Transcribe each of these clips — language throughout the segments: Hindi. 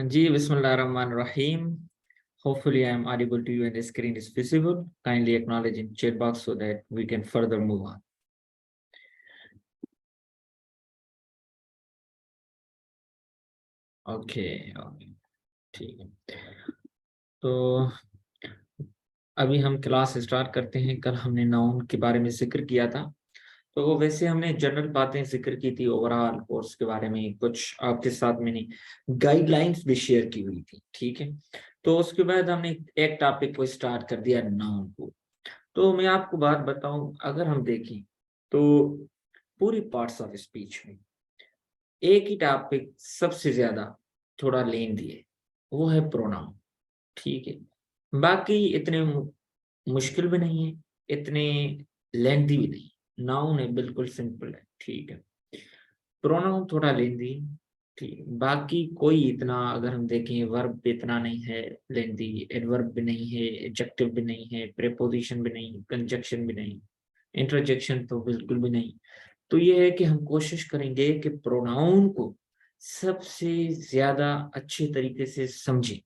Ji, Bismillahirrahmanirrahim. Hopefully, I am audible to you and the screen is visible. Kindly acknowledge in chat box so that we can further move on. Okay, ठीक है। तो अभी हम क्लास स्टार्ट करते हैं। कल हमने नाउन के बारे में जिक्र किया था। तो वैसे हमने जनरल बातें जिक्र की थी, ओवरऑल कोर्स के बारे में कुछ आपके साथ मैंने गाइडलाइंस भी शेयर की हुई थी। ठीक है, तो उसके बाद हमने एक टॉपिक को स्टार्ट कर दिया, नाउन को। तो मैं आपको बात बताऊं, अगर हम देखें तो पूरी पार्ट्स ऑफ स्पीच में एक ही टॉपिक सबसे ज्यादा थोड़ा लेंदी है, वो है प्रोनाउन। ठीक है, बाकी इतने मुश्किल भी नहीं है, इतने लेंदी भी नहीं। नाउन है, बिल्कुल सिंपल है। ठीक है, प्रोनाउन थोड़ा लेंदी। ठीक है, बाकी कोई इतना, अगर हम देखें, वर्ब इतना नहीं है लेंदी, एडवर्ब भी नहीं है, एडजेक्टिव भी नहीं है, प्रीपोजिशन भी नहीं, कंजक्शन भी नहीं, इंटरजेक्शन तो बिल्कुल भी नहीं। तो ये है कि हम कोशिश करेंगे कि प्रोनाउन को सबसे ज्यादा अच्छे तरीके से समझें,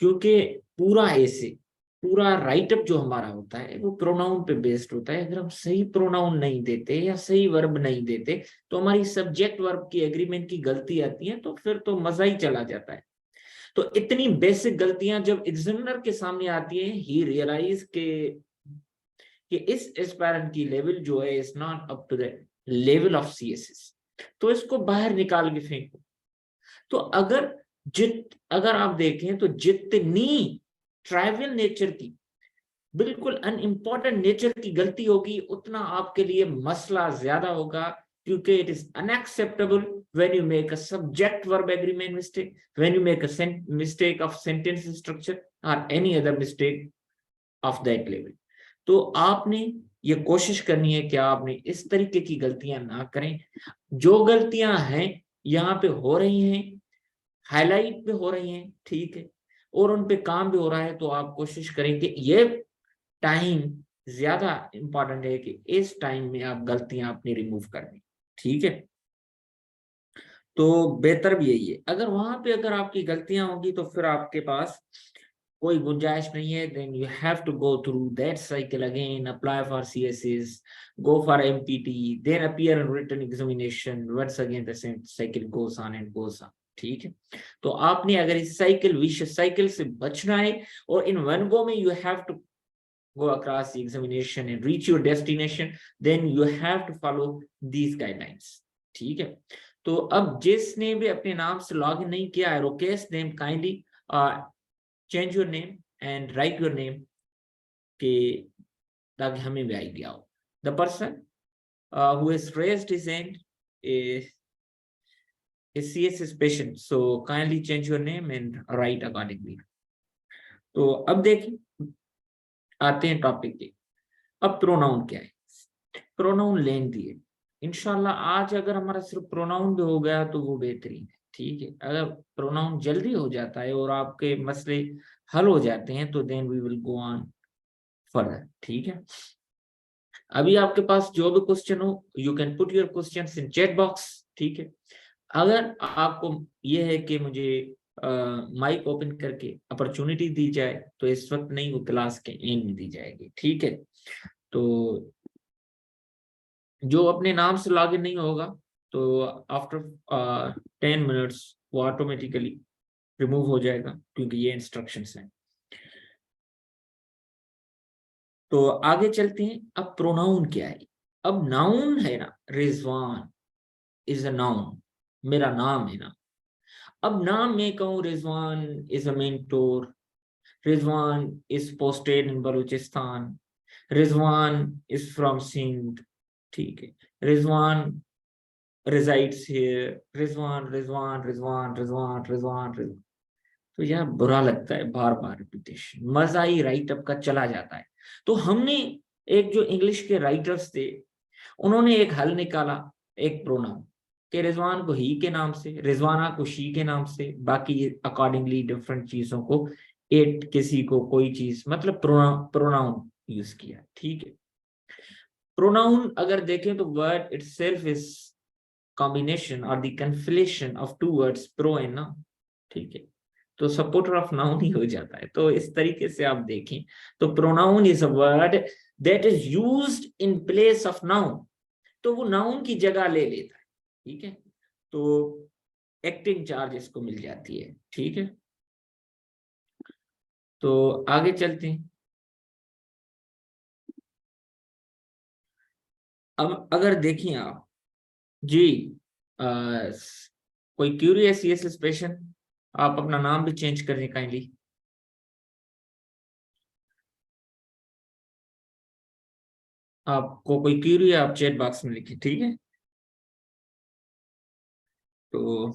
क्योंकि पूरा ऐसे पूरा राइटअप जो हमारा होता है वो प्रोनाउन पे बेस्ड होता है। अगर हम सही प्रोनाउन नहीं देते या सही वर्ब नहीं देते तो हमारी सब्जेक्ट वर्ब की एग्रीमेंट की गलती आती है, तो फिर तो मजा ही चला जाता है। तो इतनी बेसिक गलतियां जब एग्जामिनर के सामने आती है, ही रियलाइज कि इस एस्पायरेंट की लेवल जो है is not up to the level of CSS, तो इसको बाहर निकाल के फेंको। तो अगर आप देखें तो जितनी ट्राइवल नेचर की, बिल्कुल अनइम्पॉर्टेंट नेचर की गलती होगी, उतना आपके लिए मसला ज्यादा होगा, क्योंकि it is unacceptable when you make a subject verb agreement mistake, when you make a mistake of sentence structure और any other mistake of that level. तो आपने ये कोशिश करनी है कि आपने इस तरीके की गलतियां ना करें। जो गलतियां हैं यहाँ पे हो रही हैं, हाईलाइट पे हो रही हैं, ठीक है, और उन पे काम भी हो रहा है, तो आप कोशिश करें कि ये टाइम ज्यादा इंपॉर्टेंट है कि इस टाइम में आप गलतियां अपनी रिमूव कर दें। ठीक है, तो बेहतर भी यही है। अगर वहां पे अगर आपकी गलतियां होंगी तो फिर आपके पास कोई गुंजाइश नहीं है, then you have to go through that cycle again, apply for CSS, go for MPT, then appear in written examination, once again the same cycle goes on and goes on. ठीक है, तो आपने अगर इस साइकिल, विशियस साइकिल से बचना है, और इन वन गो में you have to go across the examination and reach your destination, then you have to follow these guidelines. ठीक है, तो अब जिसने भी अपने नाम से लॉग इन नहीं किया है, request them kindly change your name and right your name, के ताकि हमें भी आइडिया हो। The person who has raised his hand is CSS patient, so kindly change your name and write accordingly. तो अब देखिए, आते हैं टॉपिक पे। अब प्रोनाउन क्या है? प्रोनाउन लेंदी है। इंशाल्लाह आज अगर हमारा सिर्फ प्रोनाउन भी हो गया तो वो बेहतरीन है। ठीक है, अगर प्रोनाउन जल्दी हो जाता है और आपके मसले हल हो जाते हैं तो then we will go on further. ठीक है, अभी आपके पास जो भी क्वेश्चन हो, you can put your questions in chat box. ठीक है, अगर आपको ये है कि मुझे माइक ओपन करके अपॉर्चुनिटी दी जाए तो इस वक्त नहीं, वो क्लास के एंड में दी जाएगी। ठीक है, तो जो अपने नाम से लॉगिन नहीं होगा तो आफ्टर 10 मिनट्स वो ऑटोमेटिकली रिमूव हो जाएगा, क्योंकि ये इंस्ट्रक्शंस हैं। तो आगे चलते हैं। अब प्रोनाउन क्या है? अब नाउन है ना, रिजवान इज अ नाउन, मेरा नाम है ना। अब नाम में कहूँ, Rizwan is a mentor, Rizwan is posted in Balochistan, Rizwan is from Sindh. ठीक है, रिजवान resides here, रिजवान रिजवान रिजवान रिजवान रिजवान रिजवान। तो यह बुरा लगता है, बार बार रिपीटेशन, मजा ही राइटअप का चला जाता है। तो हमने एक जो इंग्लिश के राइटर्स थे, उन्होंने एक हल निकाला, एक प्रोनाउन के रिजवान को ही के नाम से, रिजवाना को शी के नाम से, बाकी अकॉर्डिंगली डिफरेंट चीजों को एट, किसी को कोई चीज, मतलब प्रोनाउन यूज किया। ठीक है, प्रोनाउन अगर देखें तो word itself is combination or the conflation of two words, pro and noun. ठीक है, तो सपोर्टर ऑफ नाउन ही हो जाता है। तो इस तरीके से आप देखें तो pronoun is a word that is used in place of noun, तो वो नाउन की जगह ले लेता है। ठीक है, तो एक्टिंग चार्ज इसको मिल जाती है। ठीक है, तो आगे चलते हैं। अब अगर देखें आप जी, आ, कोई क्यूरियस ये सस्पेशन, आप अपना नाम भी चेंज करें काइंडली। आपको कोई क्यूरी है आप चैट बॉक्स में लिखिए। ठीक है, तो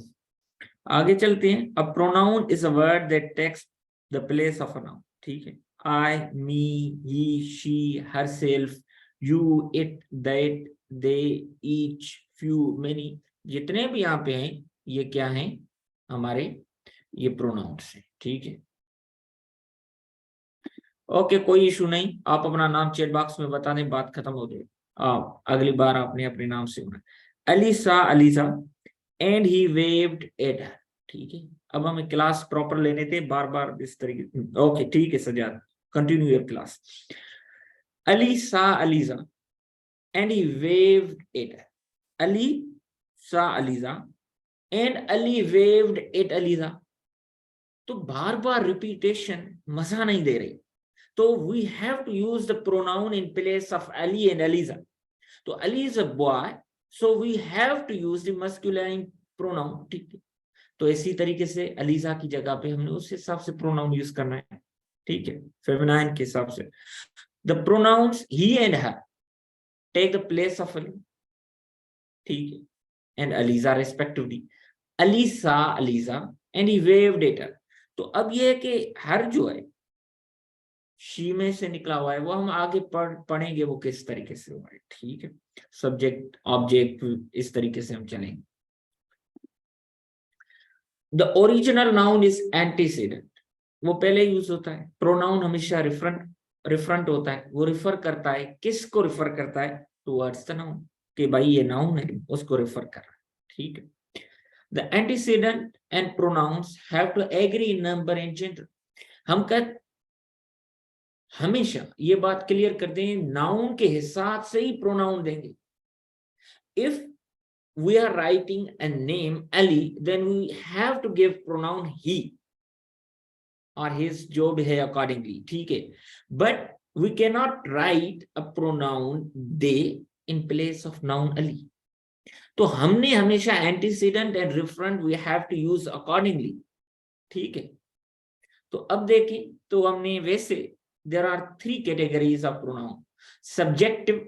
आगे चलते हैं। अब pronoun is a word that takes the place of a noun. ठीक है, I, me, he, she, herself, you, it, that, they, each, few, many, जितने भी यहाँ पे हैं ये क्या हैं, हमारे ये प्रोनाउंस हैं। ठीक है, ओके, कोई इशू नहीं, आप अपना नाम चैट बॉक्स में बता दें, बात खत्म हो जाएगी। अगली बार आपने अपने नाम से होना। Alisa, Alisa, and he waved at her. ठीक है, अब हमें क्लास प्रॉपर लेने थे, बार बार इस तरीके। ओके ठीक है Sajjad, continue your class. Ali सा Aliza and he waved at her. Ali सा Aliza and Ali waved at Aliza. तो बार बार रिपीटेशन मजा नहीं दे रही, तो we have to use the pronoun in place of Ali and Aliza. तो Ali is a boy, so we have to use the masculine pronoun. ठीक है, तो इसी तरीके से अलीजा की जगह पे हमने उस हिसाब से प्रोनाउन यूज करना है। ठीक है, फेमिनाइन के हिसाब से the pronouns he and her take the place of Ali. ठीक है, एंड अलीजा रेस्पेक्टिवली। अली सा Aliza and he waved at her. तो अब ये है कि हर जो है शी में से निकला हुआ है, वो हम आगे पढ़ेंगे वो किस तरीके से हुआ है। ठीक है, सब्जेक्ट ऑब्जेक्ट इस तरीके से हम चलेंगे। The original noun is antecedent, वो पहले यूज होता है। प्रोनाउन हमेशा रिफरेंट रिफरेंट होता है, वो रिफर करता है, किसको रिफर करता है, टुवर्ड्स द नाउन, कि भाई ये नाउन है उसको रिफर कर रहा है। ठीक है, the antecedent and pronouns have to agree in number and gender. हम कहते हमेशा ये बात क्लियर कर दें, नाउन के हिसाब से ही प्रोनाउन देंगे। If we are writing a name Ali, then we have to give pronoun he or his जो भी है accordingly। ठीक है, but we cannot write a pronoun they in place of noun Ali। तो हमने हमेशा antecedent and referent we have to use accordingly। ठीक है, तो अब देखें तो हमने वैसे there are three categories of pronoun: subjective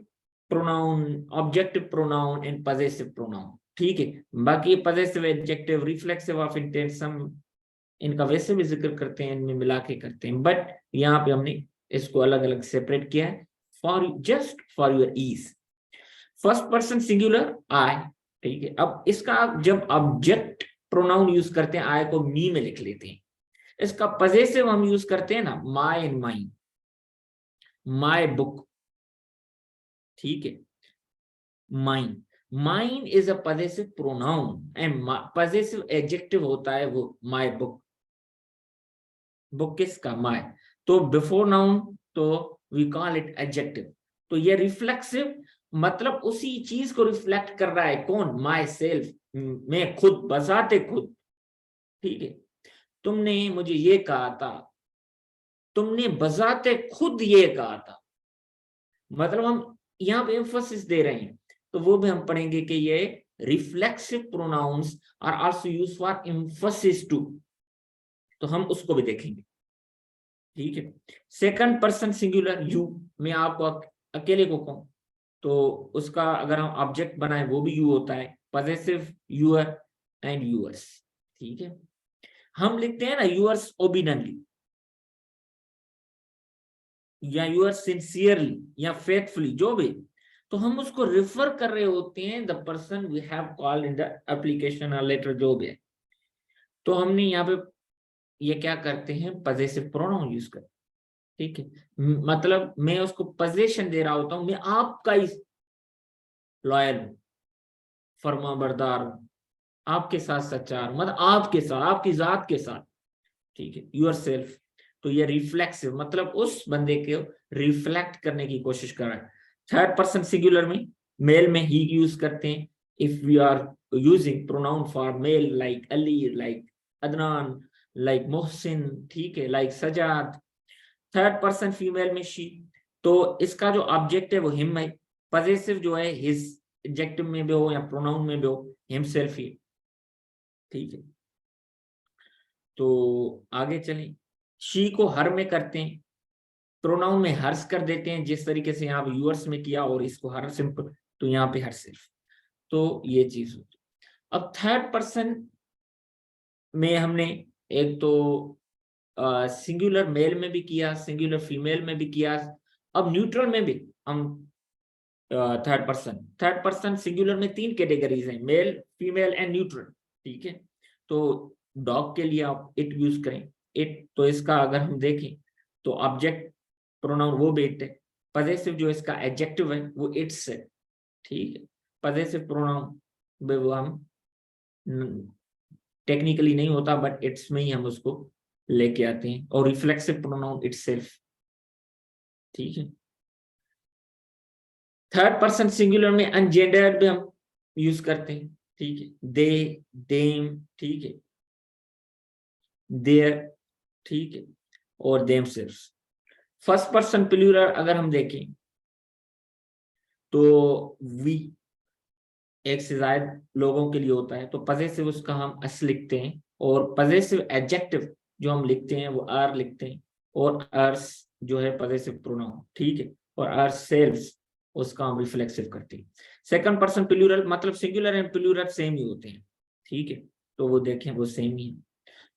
pronoun, objective pronoun and possessive pronoun। ठीक है, बाकी possessive, adjective, reflexive of intent हम इनका वैसे भी जिक्र करते हैं, इनमें मिला के करते हैं, बट यहाँ पे हमने इसको अलग अलग सेपरेट किया है for just for your ease. First person singular I. ठीक है, अब इसका जब ऑब्जेक्ट प्रोनाउन यूज करते हैं आई को मी में लिख लेते हैं। इसका पजेसिव हम यूज करते हैं ना, माई एंड माइन, माई बुक। ठीक है, mine, mine is a possessive pronoun and possessive adjective होता है वो माई बुक। बुक किसका, माई, तो बिफोर नाउन तो वी कॉल इट एडजेक्टिव। तो ये रिफ्लेक्सिव मतलब उसी चीज को रिफ्लेक्ट कर रहा है, कौन, माई सेल्फ, मैं खुद, बजाते खुद। ठीक है, तुमने मुझे ये कहा था, तुमने बजाते खुद ये कहा था, मतलब हम यहाँ पे एम्फोसिस दे रहे हैं। तो वो भी हम पढ़ेंगे कि ये reflexive pronouns are also used for emphasis too, तो हम उसको भी देखेंगे। ठीक है, सेकंड पर्सन सिंगुलर यू, मैं आपको अकेले को कहूं तो उसका अगर हम ऑब्जेक्ट बनाए वो भी यू होता है, पजेसिव यूअर एंड यूअर्स। ठीक है, हम लिखते हैं ना यूअर्स ओबिडेंटली या यूअर्स सिंसियरली या फेथफुली, जो भी, तो हम उसको रिफर कर रहे होते हैं the person we have called in the application और लेटर जो भी है। तो हमने यहाँ पे ये क्या करते हैं, पजेसिव प्रोनाउन यूज करते हैं। ठीक है, मतलब मैं उसको पोजीशन दे रहा होता हूं, मैं आपका ही लॉयल हूं, फर्मा बरदार हूं, आपके साथ सच्चा, मतलब आपके साथ, आपकी जात के साथ, ठीक है, योर सेल्फ। तो ये रिफ्लेक्सिव मतलब उस बंदे को रिफ्लेक्ट करने की कोशिश कर रहा है। थर्ड पर्सन सिंगुलर में मेल में ही यूज करते हैं, if we are using pronoun for male like Ali, like Adnan, like Mohsin, ठीक है, like Sajjad. Third person female में शी, तो इसका जो ऑब्जेक्ट है वो हिम है, पजेसिव जो है हिज एडजेक्टिव में भी हो या प्रोनाउन में भी हो, हिमसेल्फ ही, ठीक है। तो आगे चलें, शी को हर में करते हैं, प्रोनाउन में हर्ष कर देते हैं, जिस तरीके से यहाँ यूअर्स में किया, और इसको हर सिंपल, तो यहाँ पे हर सिर्फ, तो ये चीज होती। अब थर्ड पर्सन में हमने एक तो सिंगुलर मेल में भी किया, सिंगुलर फीमेल में भी किया, अब न्यूट्रल में भी हम थर्ड पर्सन सिंगुलर में 3 कैटेगरीज हैं, मेल, फीमेल एंड न्यूट्रल, ठीक है। तो डॉग के लिए आप इट यूज करें, इट, तो इसका अगर हम देखें तो ऑब्जेक्ट प्रोनाउन वो भी इट है, पजेसिव जो इसका एडजेक्टिव है वो इट्स है, ठीक है। पजेसिव प्रोनाउन वो हम टेक्निकली नहीं होता, बट इट्स में ही हम उसको लेके आते हैं, और रिफ्लेक्सिव प्रोनाउन इटसेल्फ, ठीक है। थर्ड पर्सन सिंगुलर में अनजेंडर्ड भी हम यूज करते हैं, ठीक है, दे, देम, ठीक है, देयर, ठीक है, और देमसेल्व्स। फर्स्ट पर्सन प्लूरल अगर हम देखें तो वी एक से ज्यादा लोगों के लिए होता है, तो पजेसिव उसका हम अस लिखते हैं, और पजेसिव एडजेक्टिव जो हम लिखते हैं वो आर लिखते हैं, और अर्स जो है पजेसिव प्रोनाउन, ठीक है, और आर सेल्व्स उसका हम रिफ्लेक्सिव करते हैं। सेकंड पर्सन प्लूरल मतलब सिंगुलर एंड प्लूरल सेम ही होते हैं, ठीक है, तो वो देखें वो सेम ही है,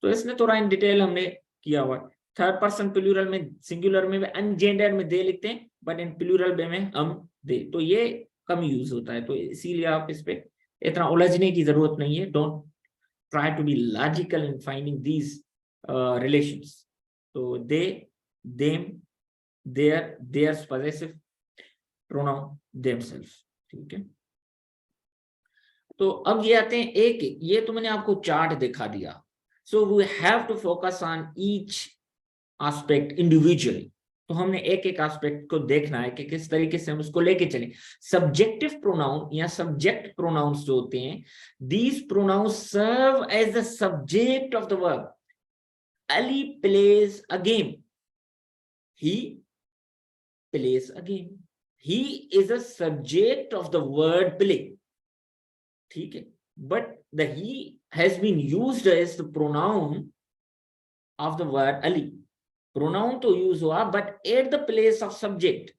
तो इसमें थोड़ा इन डिटेल हमने किया हुआ है। थर्ड पर्सन प्लूरल में सिंगुलर में अनजेंडर्ड में दे लिखते हैं, बट इन प्लूरल में हम दे, तो ये कम यूज होता है, तो इसीलिए आप इस पे इतना उलझने की जरूरत नहीं है। Don't try to be logical in finding these relations. तो they, them, their, theirs possessive pronoun, themselves, ठीक है। तो अब ये आते हैं एक, ये तो मैंने आपको चार्ट दिखा दिया, so we have to focus on each aspect individually. तो हमने एक एक एस्पेक्ट को देखना है कि किस तरीके से हम उसको लेके चलें। सब्जेक्टिव प्रोनाउन या सब्जेक्ट प्रोनाउंस जो होते हैं, these pronouns serve as the subject of the verb. Ali plays a game, he plays a game, he is a subject of the word play, ठीक है, but the he has been used as the pronoun of the word Ali. Pronoun तो यूज हुआ but at the place of subject,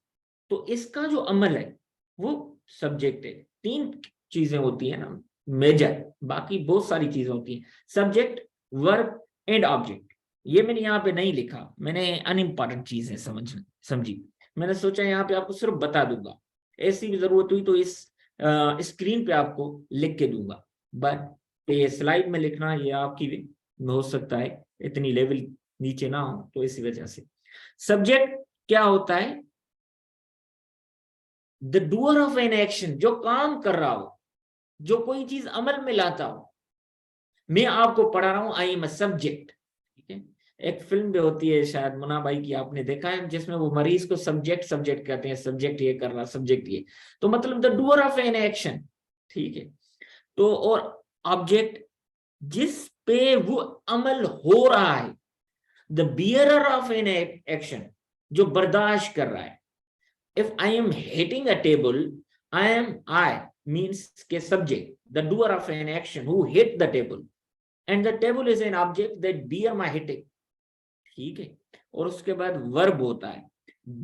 तो इसका जो अमल है वो सब्जेक्ट है। 3 चीजें होती है ना मेजर, बाकी बहुत सारी चीजें होती हैं, सब्जेक्ट, वर्ब एंड ऑब्जेक्ट। ये मैंने यहाँ पे नहीं लिखा, मैंने अनइम्पॉर्टेंट चीजें समझी, मैंने सोचा यहाँ पे आपको सिर्फ बता दूंगा, ऐसी भी जरूरत हुई तो इस स्क्रीन पे आपको लिख के दूंगा, बट ये स्लाइड में लिखना ये आपकी हो सकता है इतनी लेवल नीचे ना हो, तो इसी वजह से। सब्जेक्ट क्या होता है? The doer of an action, जो काम कर रहा हो, जो कोई चीज अमल में लाता हो। मैं आपको पढ़ा रहा हूं, आई एम अ सब्जेक्ट, ठीक है। एक फिल्म भी होती है शायद मुन्ना भाई की, आपने देखा है, जिसमें वो मरीज को सब्जेक्ट सब्जेक्ट कहते हैं, सब्जेक्ट ये कर रहा, सब्जेक्ट ये, तो मतलब the doer of an action, ठीक है। तो और ऑब्जेक्ट जिस पे वो अमल हो रहा है, the bearer of an action, जो बर्दाश्त कर रहा है। If I am hitting a table, I means के subject, the doer of an action who hit the table, and the table is an object that bear my hitting, ठीक है। और उसके बाद verb होता है,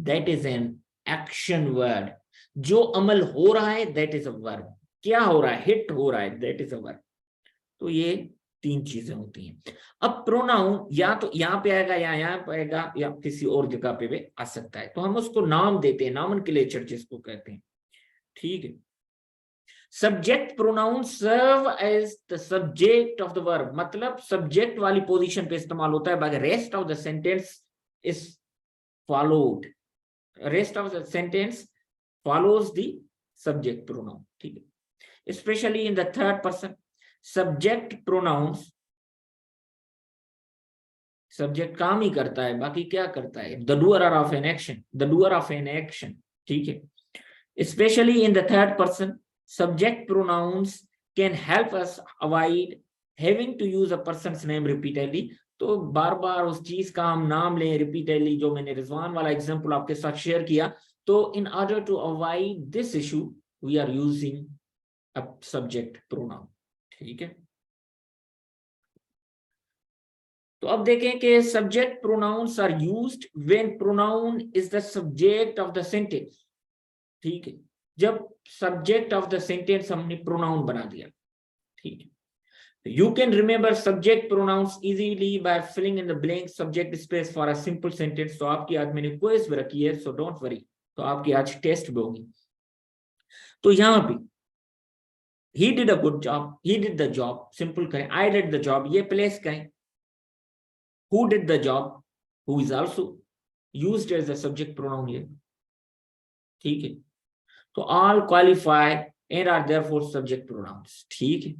that is an action word, जो अमल हो रहा है that is a verb, क्या हो रहा है, hit हो रहा है, that is a verb। तो ये 3 चीजें होती हैं। अब प्रोनाउन या तो यहाँ पे आएगा या यहाँ पे आएगा या किसी और जगह पे भी आ सकता है, तो हम उसको नाम देते हैं, नॉमेनक्लेचर जिसको कहते हैं, ठीक है। Subject pronoun serve as the subject of the verb, मतलब सब्जेक्ट वाली पोजीशन पे इस्तेमाल होता है, बाकी rest of the sentence is followed, rest of the sentence follows the subject pronoun, ठीक है। Specially in the third person, subject pronouns, subject काम ही करता है, बाकी क्या करता है, the doer of an action, the doer of an action, ठीक है। Specially in the third person, subject pronouns can help us avoid having to use a person's name repeatedly. तो बार बार उस चीज का हम नाम लें रिपीटेडली, जो मैंने रिजवान वाला एग्जांपल आपके साथ शेयर किया, तो in order to avoid this issue we are using a subject pronoun, ठीक है। तो अब देखें कि subject pronouns are used when pronoun is the subject of the sentence, ठीक है, जब सब्जेक्ट ऑफ द सेंटेंस हमने प्रोनाउन बना दिया, ठीक है। You can remember subject pronouns easily by filling in the blank subject space for a simple sentence. तो आपकी आज मैंने क्विज भी रखी है, so don't worry, तो आपकी आज टेस्ट भी होगी। तो यहाँ पे he did a good job, he did the job, simple करें, I did the job, ये प्लेस करें, who did the job, who is also used as a subject pronoun here, ठीक है। तो all qualify and are therefore subject pronouns, ठीक है।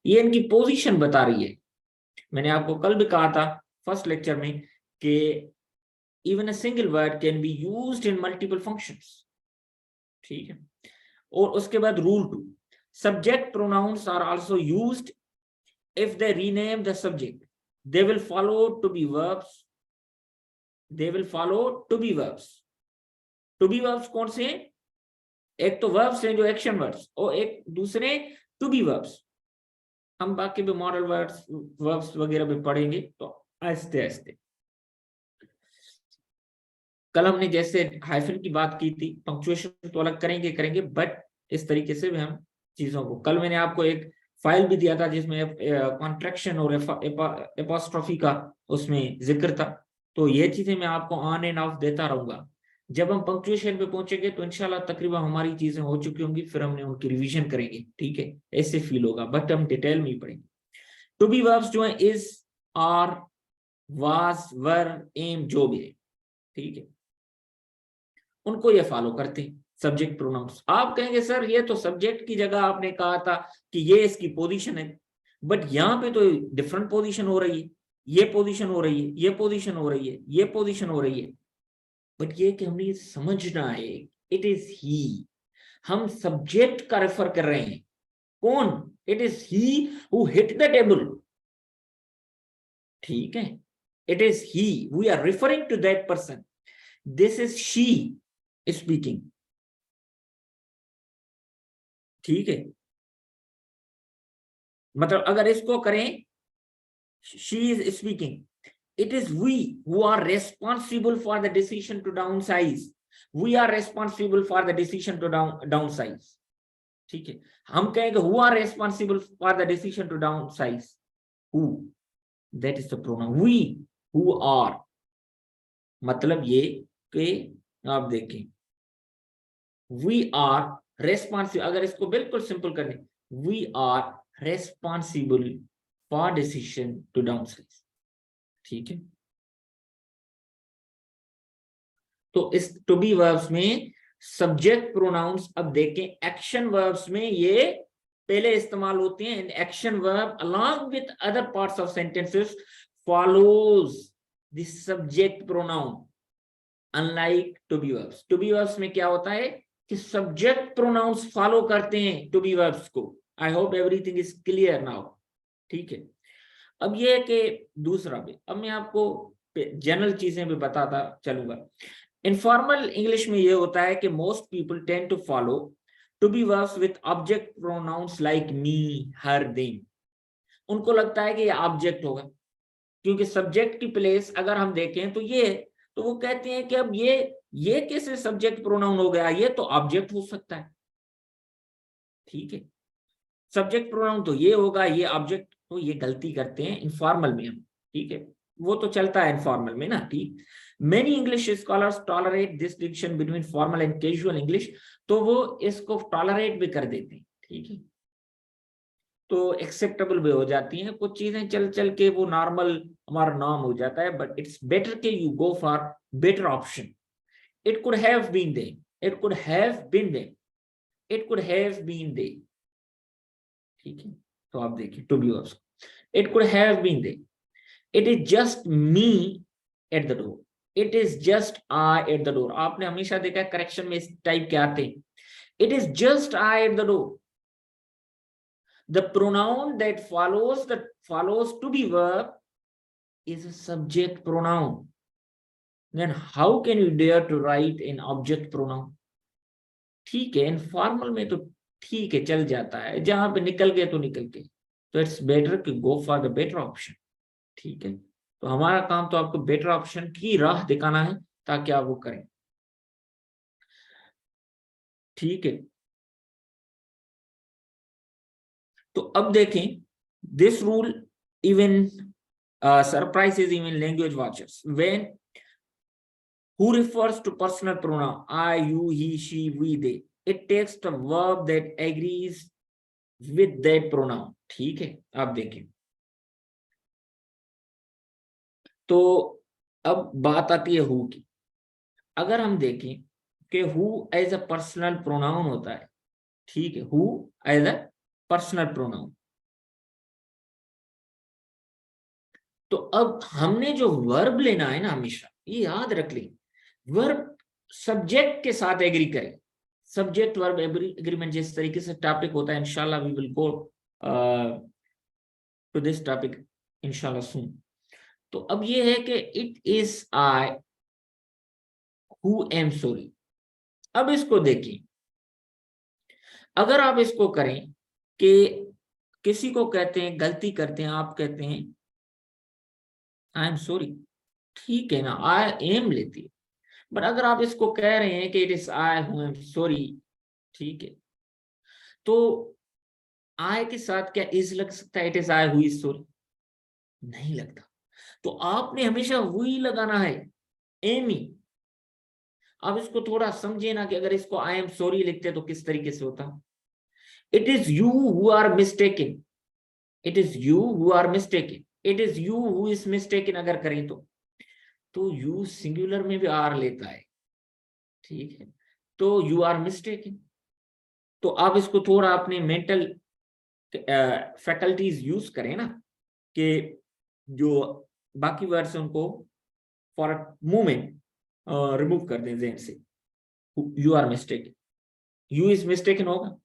ये इनकी पोजीशन बता रही है। मैंने आपको कल भी कहा था फर्स्ट लेक्चर में कि even a single word can be used in multiple functions, ठीक है। और उसके बाद rule 2, subject pronouns are also used if they rename the subject, they will follow to be verbs, they will follow to be verbs. To be verbs कौन से हैं? एक तो वर्ब्स हैं जो एक्शन वर्ड्स, और एक दूसरे टू बी वर्ब्स। हम बाकी भी मॉडल वर्ड्स वर्ब्स वगैरह भी पढ़ेंगे, तो आहिस्ते आहिस्ते। कल हमने जैसे हाइफन की बात की थी, पंक्चुएशन तो अलग करेंगे, बट इस तरीके से भी हम चीजों को, कल मैंने आपको एक फाइल भी दिया था जिसमें कॉन्ट्रैक्शन और एपोस्ट्रोफी का उसमें जिक्र था। तो ये चीजें मैं आपको ऑन एंड ऑफ देता रहूंगा। जब हम पंक्चुएशन पे पहुंचेंगे तो इंशाल्लाह तकरीबन हमारी चीजें हो चुकी होंगी, फिर हमने उनकी रिवीजन करेंगे, ठीक है, ऐसे फील होगा, बट हम डिटेल में ही पढ़ेंगे। टू बी वर्ब्स जो है is, are, was, were, am, जो भी है, ठीक है, उनको ये फॉलो करते हैं सब्जेक्ट प्रोनाउंस। आप कहेंगे सर ये तो सब्जेक्ट की जगह आपने कहा था कि ये इसकी पोजीशन है, बट यहाँ पे तो डिफरेंट पोजीशन हो रही है, ये पोजीशन हो रही है, ये पोजीशन हो रही है, ये पोजीशन हो रही है, बट ये कि हमने समझना है, इट इज ही, हम सब्जेक्ट का रेफर कर रहे हैं। कौन? It is he who hit the table, ठीक है, it is he, we are referring to that person, this is she speaking, ठीक है। मतलब अगर इसको करें, she is speaking, it is we who are responsible for the decision to downsize, we are responsible for the decision to downsize, ठीक है। हम कहेंगे who are responsible for the decision to downsize, who, that is the pronoun, we who are, मतलब ये कि आप देखें we are responsible, अगर इसको बिल्कुल सिंपल करने, we are responsible for decision to downsize, ठीक है। तो इस टू बी वर्ब्स में सब्जेक्ट प्रोनाउंस, अब देखें एक्शन वर्ब्स में ये पहले इस्तेमाल होते हैं, action verb along with other parts of sentences follows the subject pronoun unlike to be verbs। to be verbs में क्या होता है कि सब्जेक्ट प्रोनाउंस फॉलो करते हैं टू बी वर्ब्स को। I hope everything is clear now, ठीक है। अब ये कि दूसरा भी, अब मैं आपको जनरल चीजें भी बताता चलूंगा। इनफॉर्मल इंग्लिश में ये होता है कि most people tend to follow to be verbs with object pronouns like me, her, them. उनको लगता है कि ये ऑब्जेक्ट होगा, क्योंकि सब्जेक्ट की प्लेस अगर हम देखें तो ये, तो वो कहते हैं कि अब ये कैसे सब्जेक्ट प्रोनाउन हो गया, ये तो ऑब्जेक्ट हो सकता है, ठीक है। सब्जेक्ट प्रोनाउन तो ये होगा, ये ऑब्जेक्ट, तो ये गलती करते हैं इनफॉर्मल में हम, ठीक है। वो तो चलता है इनफॉर्मल में ना, ठीक। Many English scholars tolerate this distinction between formal and casual English, तो वो इसको टॉलरेट भी कर देते हैं, ठीक है, तो एक्सेप्टेबल भी हो जाती हैं कुछ चीजें, चल चल के वो नॉर्मल हमारा नॉर्म हो जाता है, बट इट्स बेटर के you go for better option. It could have been they, it could have been they, it could have been they, ठीक है। तो आप देखिए to be also, it could have been they, it is just me at the door, it is just I at the door. आपने हमेशा देखा है करेक्शन में इस टाइप के आते हैं, it is just I at the door. The pronoun that follows to be verb is a subject pronoun. Then how can you dare to write an object pronoun? ठीक है, इनफॉर्मल में तो ठीक है, चल जाता है, जहां पे निकल गए तो निकल गए, तो इट्स बेटर कि go for the better option. ठीक है, तो हमारा काम तो आपको बेटर ऑप्शन की राह दिखाना है ताकि आप वो करें। ठीक है, तो अब देखें, this rule even surprises even language watchers when who refers to personal pronoun I, you, he, she, we, they, it takes the verb that agrees with that pronoun। ठीक है, आप देखिए, तो अब बात आती है who की। अगर हम देखें कि who as a personal pronoun होता है, ठीक है, who as a personal pronoun, तो अब हमने जो वर्ब लेना है ना, हमेशा ये याद रख लें, वर्ब सब्जेक्ट के साथ एग्री करें। सब्जेक्ट वर्ब एग्रीमेंट जिस तरीके से टॉपिक होता है, इंशाल्लाह we will go to this topic इंशाल्लाह सून। तो अब ये है कि it is I who am sorry. अब इसको देखिए, अगर आप इसको करें कि किसी को कहते हैं गलती करते हैं, आप कहते हैं आई एम सॉरी, ठीक है ना, आई एम लेती है, बट अगर आप इसको कह रहे हैं कि it is I who am sorry, ठीक है, तो आई के साथ क्या इज लग सकता है? It is I who is sorry? नहीं लगता। तो आपने हमेशा वही लगाना है, एमी। अब इसको थोड़ा समझे ना कि अगर इसको आई एम सॉरी लिखते तो किस तरीके से होता। It is you who are mistaken, it is you who are mistaken, it is you who is mistaken अगर करें तो यू सिंगुलर में भी आर लेता है, ठीक है, तो यू आर मिस्टेकन। तो आप इसको थोड़ा अपने मेंटल फैकल्टीज यूज करें ना, कि जो बाकी वर्ड्स हैं उनको फॉर अ मोमेंट रिमूव कर दें ज़हन से। You are mistaken, you is mistaken होगा।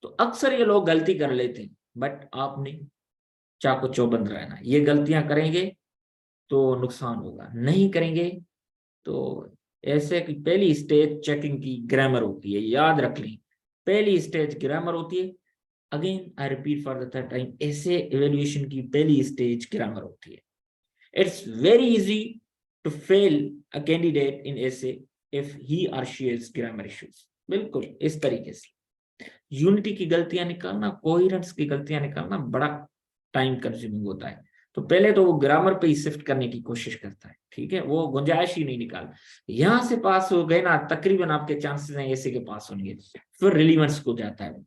तो अक्सर ये लोग गलती कर लेते हैं, बट आपने चाको चौबंद रहना। ये गलतियां करेंगे तो नुकसान होगा, नहीं करेंगे तो ऐसे कि पहली स्टेज चेकिंग की ग्रामर होती है, याद रख लें, पहली स्टेज ग्रामर होती है। Again I repeat for the third time, ऐसे इवेल्युएशन की पहली स्टेज ग्रामर होती है। It's very easy to fail a candidate in essay if he or she has grammar issues। बिल्कुल इस तरीके से यूनिटी की गलतियां निकालना, कोहेरेंस की गलतियां निकालना बड़ा टाइम कंज्यूमिंग होता है। तो पहले तो वो ग्रामर पे ही शिफ्ट करने की कोशिश करता है, ठीक है, वो गुंजाइश ही नहीं निकाल। यहां से पास हो गए ना, तकरीबन आपके चांसेस हैं ऐसे के पास होंगे। फिर रिलीवेंस को जाता है।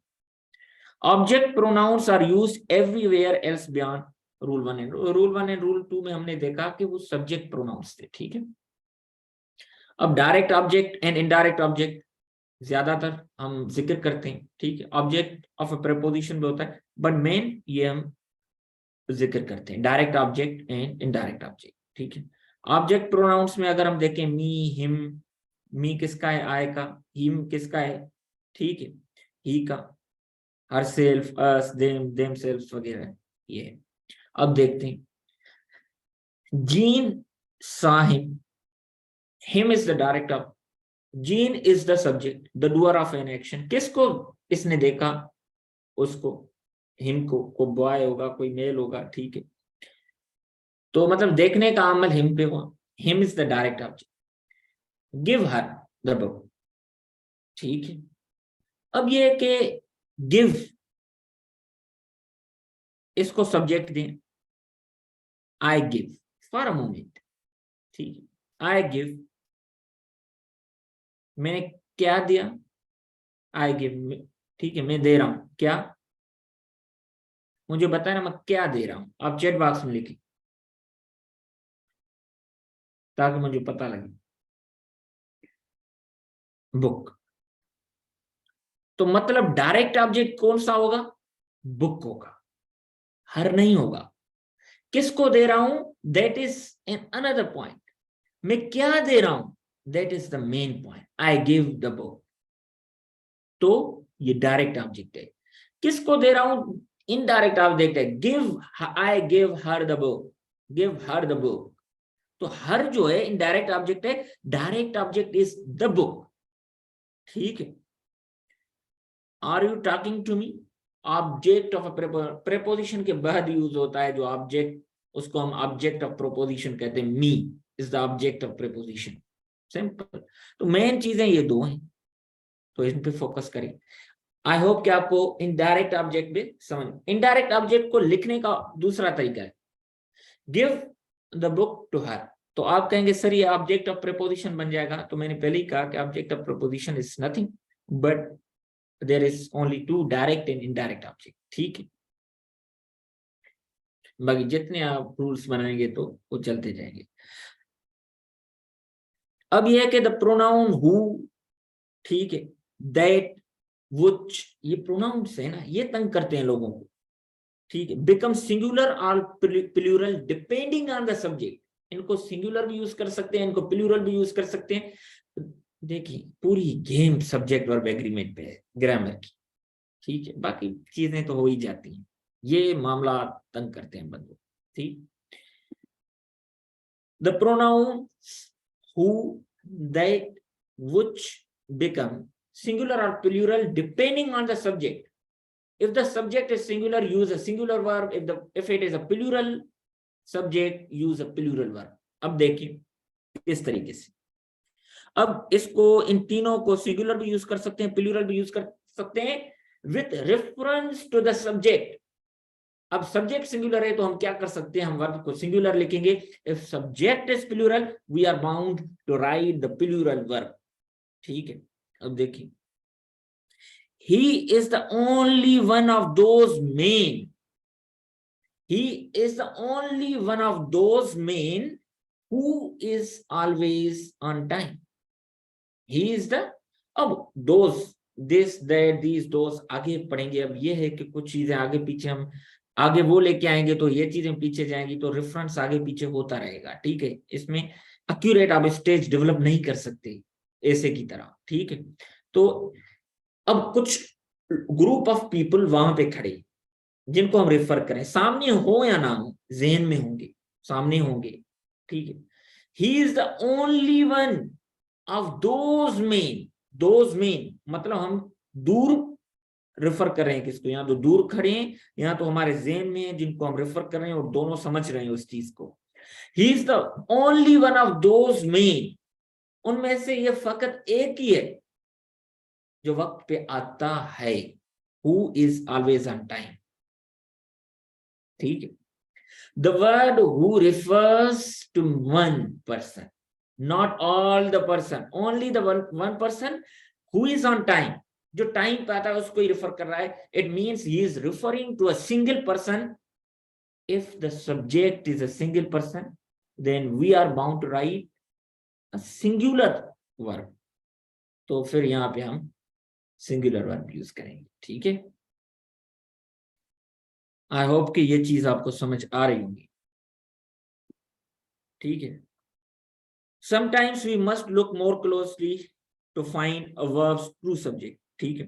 Object pronouns are used everywhere else beyond rule 1 and rule 2 में हमने देखा कि वो सब्जेक्ट प्रोनाउंस थे, ठीक है। अब direct object and indirect object ज्यादातर हम जिक्र करते हैं, ठीक है, ऑब्जेक्ट ऑफ अ प्रीपोजिशन भी होता है, बट मेन ये हम जिक्र करते हैं direct object and indirect object, ठीक है। ऑब्जेक्ट प्रोनाउंस में अगर हम देखें, मी, हिम, मी किसका है? आई का। हिम किसका है? ठीक है, ही का। हर सेल्फ, अस, देम सेल्फ वगैरह, ये है। अब देखते हैं, gene saw him is the director, gene is the subject, the doer of an action। किसको इसने देखा? उसको, हिम को बॉय होगा, कोई मेल होगा, ठीक है, तो मतलब देखने का अमल हिम पे हुआ। Him is the direct object, give her the book, ठीक है। अब ये कि गिव, इसको सब्जेक्ट दें, I give for a moment, ठीक है, आई गिव, मैंने क्या दिया? आई गिव, ठीक है, मैं दे रहा हूं क्या? मुझे बताना मैं क्या दे रहा हूं, आप चैट बॉक्स में लिखें ताकि मुझे पता लगे। बुक। तो मतलब डायरेक्ट ऑब्जेक्ट कौन सा होगा? बुक होगा, हर नहीं होगा। किसको दे रहा हूं, that is an another point. मैं क्या दे रहा हूं, that is the main point. I give the book, तो ये डायरेक्ट ऑब्जेक्ट है। किसको दे रहा हूं, इनडायरेक्ट ऑब्जेक्ट है। Give, I give her the book, give her the book. तो हर जो है इनडायरेक्ट ऑब्जेक्ट है, direct object is the book. ठीक है, are you talking to me. Object of preposition के बाद यूज होता है जो ऑब्जेक्ट, उसको हम ऑब्जेक्ट ऑफ प्रोपोजिशन कहते हैं। Me is the object of preposition, simple. तो मेन चीजें ये दो हैं, तो इन पे फोकस करें। आई होप कि आपको इनडायरेक्ट ऑब्जेक्ट भी समझ। इनडायरेक्ट ऑब्जेक्ट को लिखने का दूसरा तरीका है, give the book to her. तो आप कहेंगे सर ये ऑब्जेक्ट ऑफ प्रेपोजिशन बन जाएगा। तो मैंने पहले ही कहा कि object of preposition is nothing but there is only two direct and indirect object. ठीक है, बाकी जितने आप रूल्स बनाएंगे तो वो चलते जाएंगे। अब यह है कि द प्रोनाउन हु, ठीक है, दैट, व्हिच, ये प्रोनाउंस है ना, ये तंग करते हैं लोगों को। ठीक है, बिकम सिंगुलर और plural depending on the subject. इनको सिंगुलर भी यूज कर सकते हैं, इनको प्लूरल भी यूज कर सकते हैं। देखिए पूरी गेम सब्जेक्ट वर्ब एग्रीमेंट पे है ग्रामर की। ठीक है, बाकी चीजें तो हो ही जाती हैं, ये मामला तंग करते हैं बंदों। ठीक, the pronoun who, that, which become singular or plural depending on the subject. If the subject is singular, use a singular verb. If it is a plural subject, use a plural verb. अब देखिए इस तरीके से, अब इसको इन तीनों को सिंगुलर भी यूज कर सकते हैं, प्लूरल भी यूज कर सकते हैं with reference to the subject. अब सब्जेक्ट सिंगुलर है तो हम क्या कर सकते हैं, हम वर्ब को सिंगुलर लिखेंगे। If subject is plural, we are bound to write the plural verb. ठीक है, अब देखिए, he is the only one of those men, he is the only one of those men who is always on time. He is the, अब those, this, that, these, those आगे पढ़ेंगे। अब ये है कि कुछ चीजें आगे पीछे हम आगे वो लेके आएंगे तो ये चीजें पीछे जाएंगी, तो रेफरेंस आगे पीछे होता रहेगा। ठीक है, इसमें एक्यूरेट आप स्टेज डेवलप नहीं कर सकते ऐसे की तरह। ठीक है, तो अब कुछ ग्रुप ऑफ पीपल वहां पे खड़े जिनको हम रेफर करें, सामने हो या ना हो, ज़हन में होंगे, सामने होंगे। ठीक है, he is the only one of those main मतलब हम दूर रेफर कर रहे हैं किसको, यहाँ तो दूर खड़े हैं, यहाँ तो हमारे ज़हन में है जिनको हम रेफर कर रहे हैं और दोनों समझ रहे हैं उस चीज को। He is the only one of those main, उनमें से ये फकत एक ही है जो वक्त पे आता है, who is always on time. ठीक है, the word who refers to one person, not all the person, only the one person who is on time, जो टाइम पे आता है उसको ही रेफर कर रहा है। It means he is referring to a single person. If the subject is a single person, then we are bound to write a singular verb. तो फिर यहाँ पे हम सिंगुलर वर्ब यूज करेंगे। ठीक है, आई होप कि ये चीज आपको समझ आ रही होगी। ठीक है, sometimes we must look more closely to find a verb's true subject. ठीक है,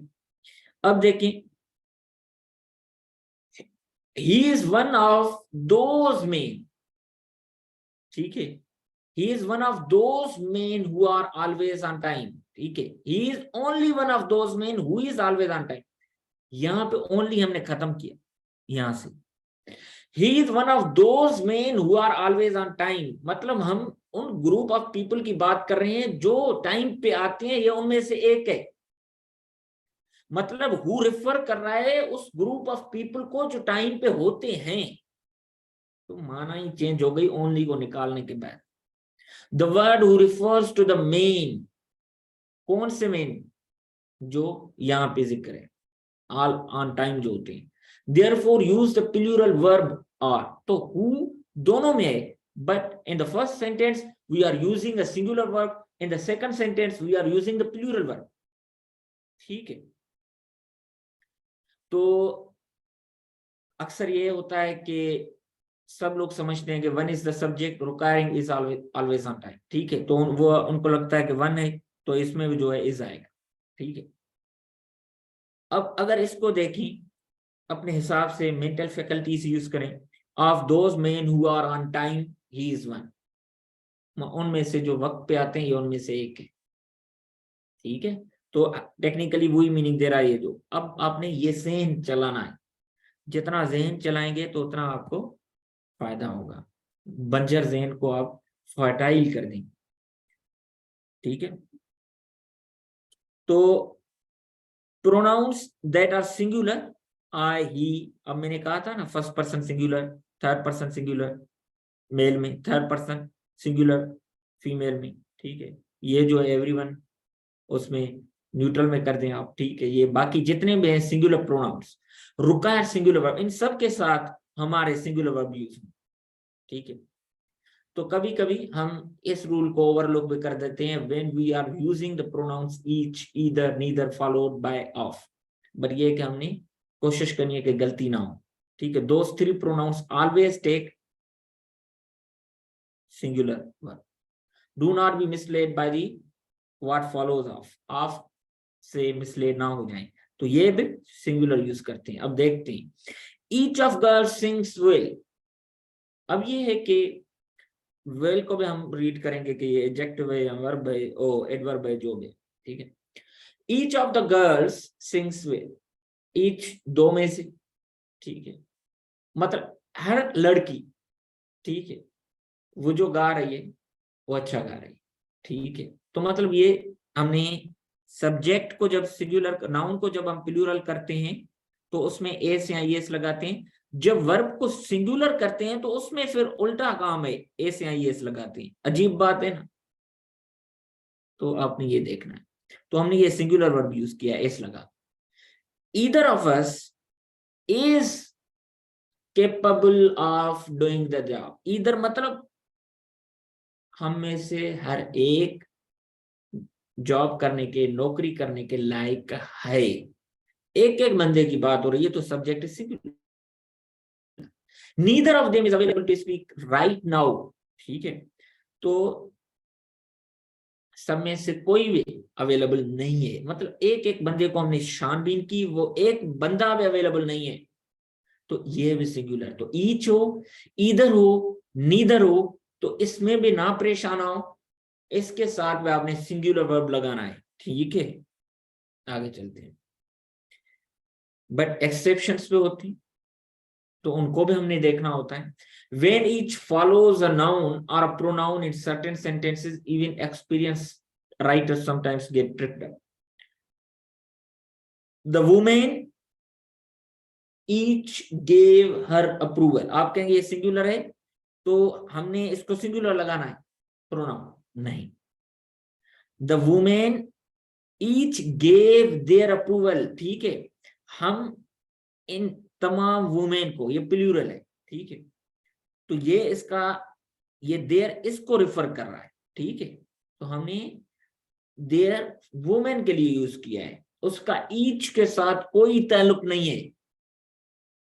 अब देखिए, he is one of those men. ठीक है, he is one of those men who are always on time. ठीक है, he is only one of those men who is always on time. यहां पे ओनली हमने खत्म किया, यहां से he is one of those men who are always on time, मतलब हम उन ग्रुप ऑफ पीपल की बात कर रहे हैं जो टाइम पे आते हैं, ये उनमें से एक है। मतलब हु रेफर कर रहा है उस ग्रुप ऑफ पीपल को जो टाइम पे होते हैं। तो माना ही चेंज हो गई ओनली को निकालने के बाद। The word who refers to the men, कौन से मेन, जो यहाँ पे जिक्र है, ऑल ऑन टाइम जो होते हैं। Therefore use the plural verb are, तो who दोनों में है, but in the first sentence we are using a singular verb, in the second sentence we are using the plural verb. ठीक है, तो अक्सर ये होता है कि सब लोग समझते हैं कि one is the subject, requiring is always on time, ठीक है, तो वो उनको लगता है कि वन है तो इसमें भी जो है इज आएगा, ठीक है। अब अगर इसको देखें अपने हिसाब से, मेंटल फैकल्टीज यूज करें, of those men who are on time he is one, उनमें से जो वक्त पे आते हैं ये उनमें से एक है, ठीक है। तो टेक्निकली वही मीनिंग दे रहा है ये जो। अब आपने ये ज़हन चलाना है, जितना ज़हन चलाएंगे तो उतना आपको फायदा होगा, बंजर ज़हन को आप फर्टाइल कर देंगे, ठीक है। तो pronouns that are singular, I he, अब मैंने कहा था ना first person singular, third person singular male में, थर्ड पर्सन सिंगुलर फीमेल में, ठीक है। ये जो है एवरीवन उसमें न्यूट्रल में कर दें आप, ठीक है। ये बाकी जितने भी हैं singular pronouns, require singular verb, इन सब के साथ हमारे सिंगुलर वर्ब यूज, ठीक है। तो कभी कभी हम इस रूल को ओवरलुक भी कर देते हैं, when we are using the pronouns each, either, neither followed by of, but ये कि हमने कोशिश करनी है कि गलती ना हो, ठीक है। Those three pronouns always take singular verb, do not be misled by the what follows of से मिसलेड ना हो जाए, तो ये भी सिंगुलर यूज करते हैं। अब देखते हैं, each of girls sings well, अब ये है कि वेल को भी हम रीड करेंगे कि ये एडजेक्टिव है या वर्ब है, ओ एडवर्ब है, जो भी, ठीक है। Each of the girls sings well, each दो में से, ठीक है, मतलब हर लड़की, ठीक है, वो जो गा रही है वो अच्छा गा रही है, ठीक है। तो मतलब ये हमने सब्जेक्ट को जब सिंगुलर, नाउन को जब हम प्लूरल करते हैं तो उसमें एस या एस लगाते हैं, जब वर्ब को सिंगुलर करते हैं तो उसमें फिर उल्टा काम है, एस या एस लगाते हैं, अजीब बात है ना। तो आपने ये देखना है, तो हमने ये सिंगुलर वर्ब यूज किया, एस लगा। Either of us is capable of doing the job, either मतलब हम में से हर एक जॉब करने के, नौकरी करने के लायक है, एक एक बंदे की बात हो रही है, तो subject singular. Neither of them is available to speak right now, ठीक है। तो सब में से कोई भी अवेलेबल नहीं है, मतलब एक एक बंदे को हमने छानबीन की, वो एक बंदा भी अवेलेबल नहीं है, तो ये भी सिंगुलर। तो ईच हो, ईदर हो, नीदर हो, तो इसमें भी ना परेशान हो, इसके साथ में आपने सिंगुलर वर्ब लगाना है, ठीक है। आगे चलते हैं, बट एक्सेप्शंस भी होती, तो उनको भी हमने देखना होता है। When each follows a noun or a pronoun in certain sentences, even experienced writers sometimes get tricked up. The woman each gave her approval. आप कहेंगे ये सिंगुलर है तो हमने इसको सिंगुलर लगाना है, प्रोनाउन नहीं। The women each gave their approval, ठीक है। हम इन तमाम वुमेन को, ये प्लूरल है, ठीक है, तो ये इसका, ये देयर इसको रिफर कर रहा है, ठीक है। तो हमने देयर वुमेन के लिए यूज किया है, उसका ईच के साथ कोई ताल्लुक नहीं है,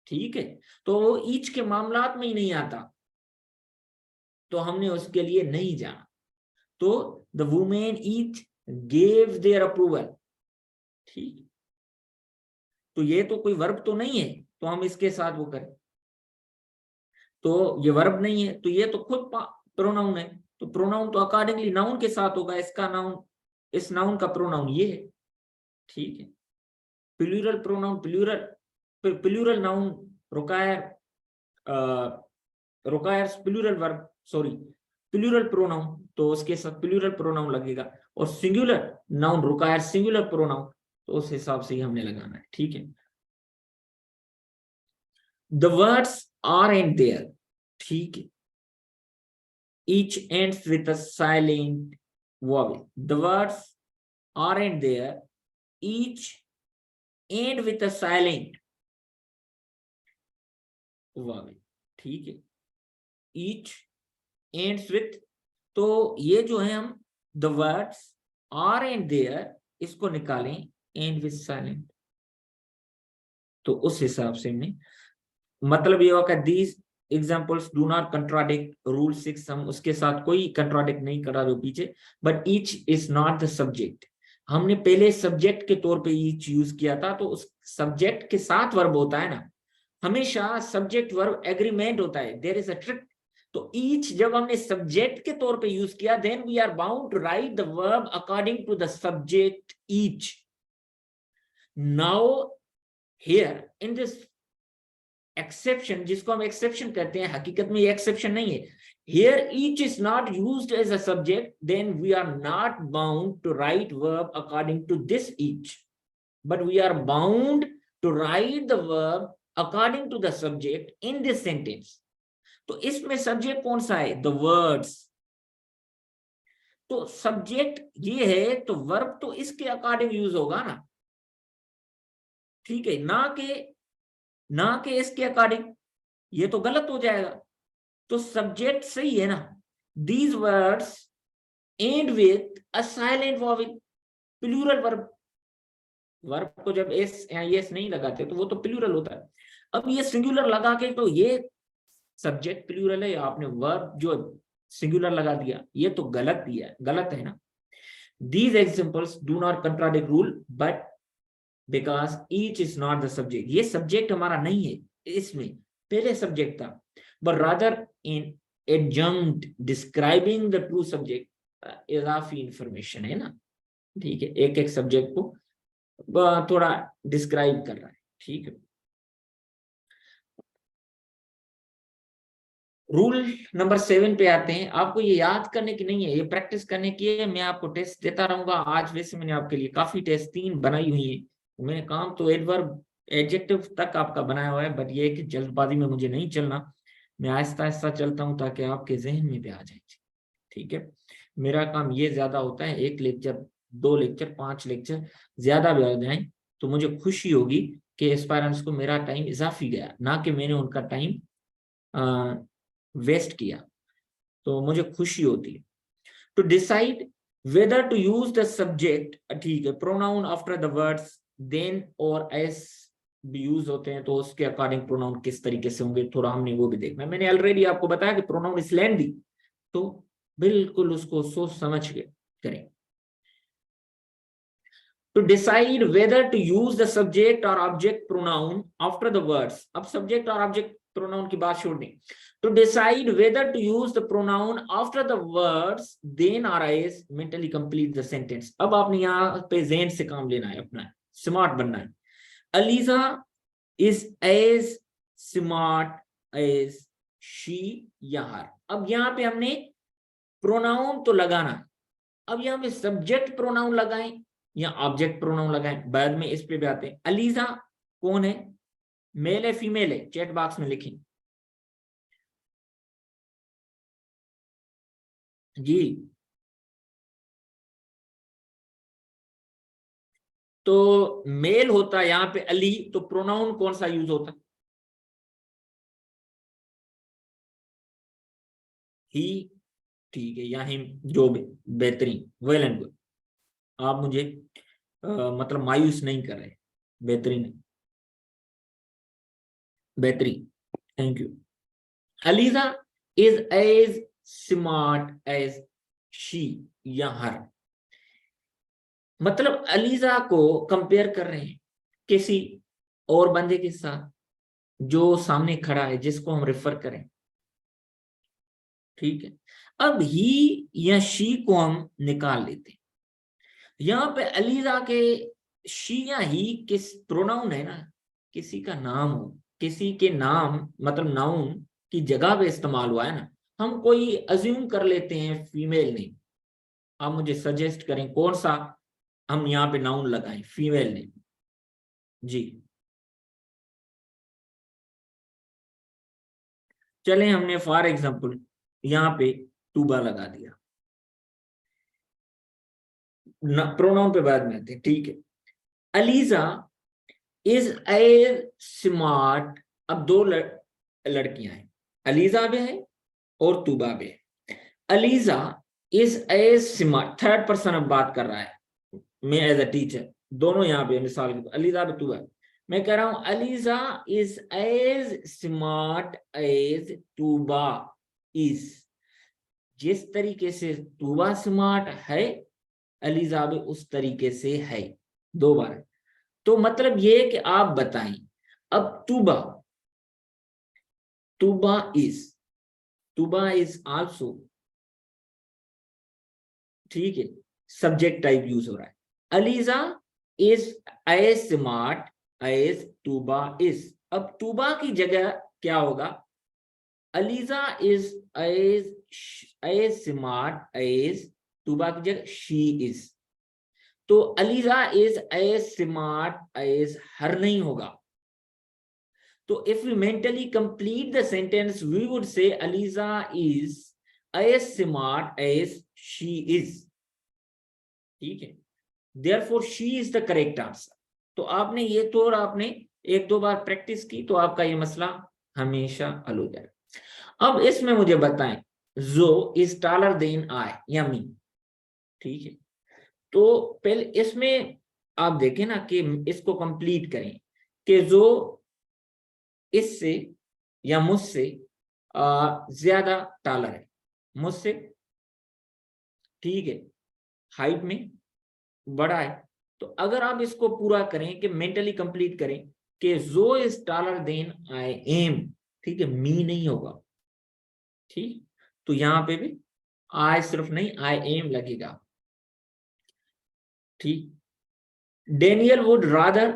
ठीक है। तो वो ईच के मामलात में ही नहीं आता, तो हमने उसके लिए नहीं जाना। तो the women each gave their approval, ठीक। तो ये तो कोई वर्ब तो नहीं है, तो हम इसके साथ वो करें, तो ये वर्ब नहीं है, तो ये तो खुद प्रोनाउन है, तो प्रोनाउन तो अकॉर्डिंगली नाउन के साथ होगा, इसका नाउन, इस नाउन का प्रोनाउन ये है, ठीक है। Plural pronoun, plural noun require, requires plural verb, sorry plural pronoun, तो उसके साथ प्लूरल प्रोनाउन लगेगा, और singular noun require singular pronoun, तो उस हिसाब से ही हमने लगाना है, ठीक है। The words are and there, ठीक है, each ends with a silent vowel. The words are and there, each end with a silent vowel, ठीक है। each ends with, तो ये जो है हम the words are and there इसको निकालें end with silent, तो उस हिसाब से हमने मतलब ये होगा these examples do not contradict rule 6, हम उसके साथ कोई कंट्राडिक्ट नहीं करा रहे पीछे, but each is not the subject. हमने पहले सब्जेक्ट के तौर पे ईच यूज किया था, तो उस सब्जेक्ट के साथ वर्ब होता है ना, हमेशा सब्जेक्ट वर्ब एग्रीमेंट होता है, देयर इज अ ट्रिक। तो ईच जब हमने सब्जेक्ट के तौर पे यूज किया, then we are bound to write the verb according to the subject each. Now here in this exception, जिसको हम एक्सेप्शन कहते हैं, हकीकत में ये एक्सेप्शन नहीं है, here each is not used as a subject, then we are not bound to write verb according to this each, but we are bound to write the verb according to the subject in this sentence. तो इसमें सब्जेक्ट कौन सा है? The words. तो सब्जेक्ट ये है, तो वर्ब तो इसके अकॉर्डिंग यूज होगा ना, ठीक है, ना के इसके अकॉर्डिंग, ये तो गलत हो जाएगा। तो सब्जेक्ट सही है ना, these words end with a silent vowel, plural verb. Verb को जब एस या एस नहीं लगाते तो वो तो प्लूरल होता है। अब ये सिंगुलर लगा के, तो ये सब्जेक्ट प्लूरल है, आपने वर्ब जो सिंगुलर लगा दिया, ये तो गलत दिया है, गलत है ना। These examples do not contradict rule, but because each is not the subject, ये सब्जेक्ट हमारा नहीं है, इसमें पहले सब्जेक्ट था, but rather in adjunct describing the true subject, इजाफी इंफॉर्मेशन है ना, ठीक है, एक एक सब्जेक्ट को थोड़ा डिस्क्राइब कर रहा है, ठीक है। रूल नंबर 7 पे आते हैं। आपको ये याद करने की नहीं है, ये प्रैक्टिस करने की है। मैं आपको टेस्ट देता रहूंगा। आज वैसे मैंने आपके लिए काफी टेस्ट 3 बनाई हुई है। मैंने काम तो एडवर्ब एडजेक्टिव तक आपका बनाया हुआ है, बट ये है कि जल्दबाजी में मुझे नहीं चलना, मैं आहिस्ता आहिस्ता चलता हूँ ताकि आपके जहन में भी आ जाए, ठीक है। मेरा काम ये ज्यादा होता है, 1 लेक्चर 2 लेक्चर 5 लेक्चर ज्यादा भी आ जाए तो मुझे खुशी होगी कि एस्पायरेंट्स को मेरा टाइम इजाफी गया, ना कि मैंने उनका टाइम वेस्ट किया, तो मुझे खुशी होती है। To decide whether to use the subject, ठीक है, pronoun after the words than और एस भी यूज होते हैं, तो उसके अकॉर्डिंग प्रोनाउन किस तरीके से होंगे, थोड़ा हमने वो भी देखना है। मैंने ऑलरेडी आपको बताया कि प्रोनाउन इज लेंदी, तो बिल्कुल उसको सोच समझ के करें। To decide whether to use the subject or object pronoun after the words, अब subject और object pronoun की बात छोड़ दें। To decide whether to use the pronoun after the words, then or as mentally complete the sentence। अब आपने यहाँ पे ज़हन से काम लेना है, अपना स्मार्ट बनना है। Aliza is as smart as she या her। अब यहाँ पे हमने प्रोनाउन तो लगाना, अब यहाँ पे सब्जेक्ट प्रोनाउन लगाएं या ऑब्जेक्ट प्रोनाउन लगाएं, बाद में इस पे भी आते हैं। अलीजा कौन है, मेल है फीमेल है, चैट बॉक्स में लिखें जी। तो मेल होता है यहाँ पे अली, तो प्रोनाउन कौन सा यूज होता? ही, ठीक है, या हिम, जो भी, बेहतरीन, वेल एंड गुड। आप मुझे मतलब मायूस नहीं कर रहे, बेहतरीन, बेहतरीन, thank you. Aliza is as smart as she या हर, मतलब अलीजा को कंपेयर कर रहे हैं किसी और बंदे के साथ जो सामने खड़ा है, जिसको हम रेफर करें, ठीक है। अब ही या शी को हम निकाल लेते हैं। यहाँ पे अलीजा के शी या ही किस प्रोनाउन है ना, किसी का नाम हो, किसी के नाम मतलब नाउन की जगह पे इस्तेमाल हुआ है ना, हम कोई अज्यूम कर लेते हैं फीमेल नेम। आप मुझे सजेस्ट करें कौन सा हम यहाँ पे नाउन लगाएं, फीमेल नेम जी। चले, हमने फॉर एग्जांपल यहाँ पे टूबा लगा दिया, प्रोनाउन पे बाद में आते हैं, ठीक है। अलीजा इज ए स्मार्ट, अब 2 लड़कियां हैं, अलीजा भी है और तूबा भी है। Aliza is a smart, third person अब बात कर रहा है, मैं एज अ टीचर, दोनों यहाँ पे मिसाल के, अलीजा भी तूबा, मैं कह रहा हूं Aliza is as smart as Tuba is. जिस तरीके से तूबा स्मार्ट है, अलीजा भी उस तरीके से है। 2 बार। तो मतलब ये कि आप बताएं। अब तूबा, तूबा इज आल्सो, ठीक है, सब्जेक्ट टाइप यूज हो रहा है। Aliza is as smart as Tuba is. अब तूबा की जगह क्या होगा? Aliza is as smart as, Tuba की जगह शी इज। तो Aliza is as smart as her नहीं होगा। तो if we mentally complete the sentence we would say Aliza is as smart as she is. ठीक है, therefore she is the correct answer. तो आपने ये तो और आपने 1-2 बार प्रैक्टिस की तो आपका ये मसला हमेशा हल हो जाएगा। अब इसमें मुझे बताएं, जो इज टॉलर देन आई या मी। ठीक है, तो पहले इसमें आप देखें ना कि इसको कंप्लीट करें कि जो इससे या मुझसे ज्यादा टॉलर है, मुझसे, ठीक है, हाइट में बड़ा है। तो अगर आप इसको पूरा करें कि मेंटली कंप्लीट करें कि Joe is taller than I am, ठीक है, मी नहीं होगा। ठीक, तो यहां पे भी आई सिर्फ नहीं, आई एम लगेगा। ठीक, Daniel would rather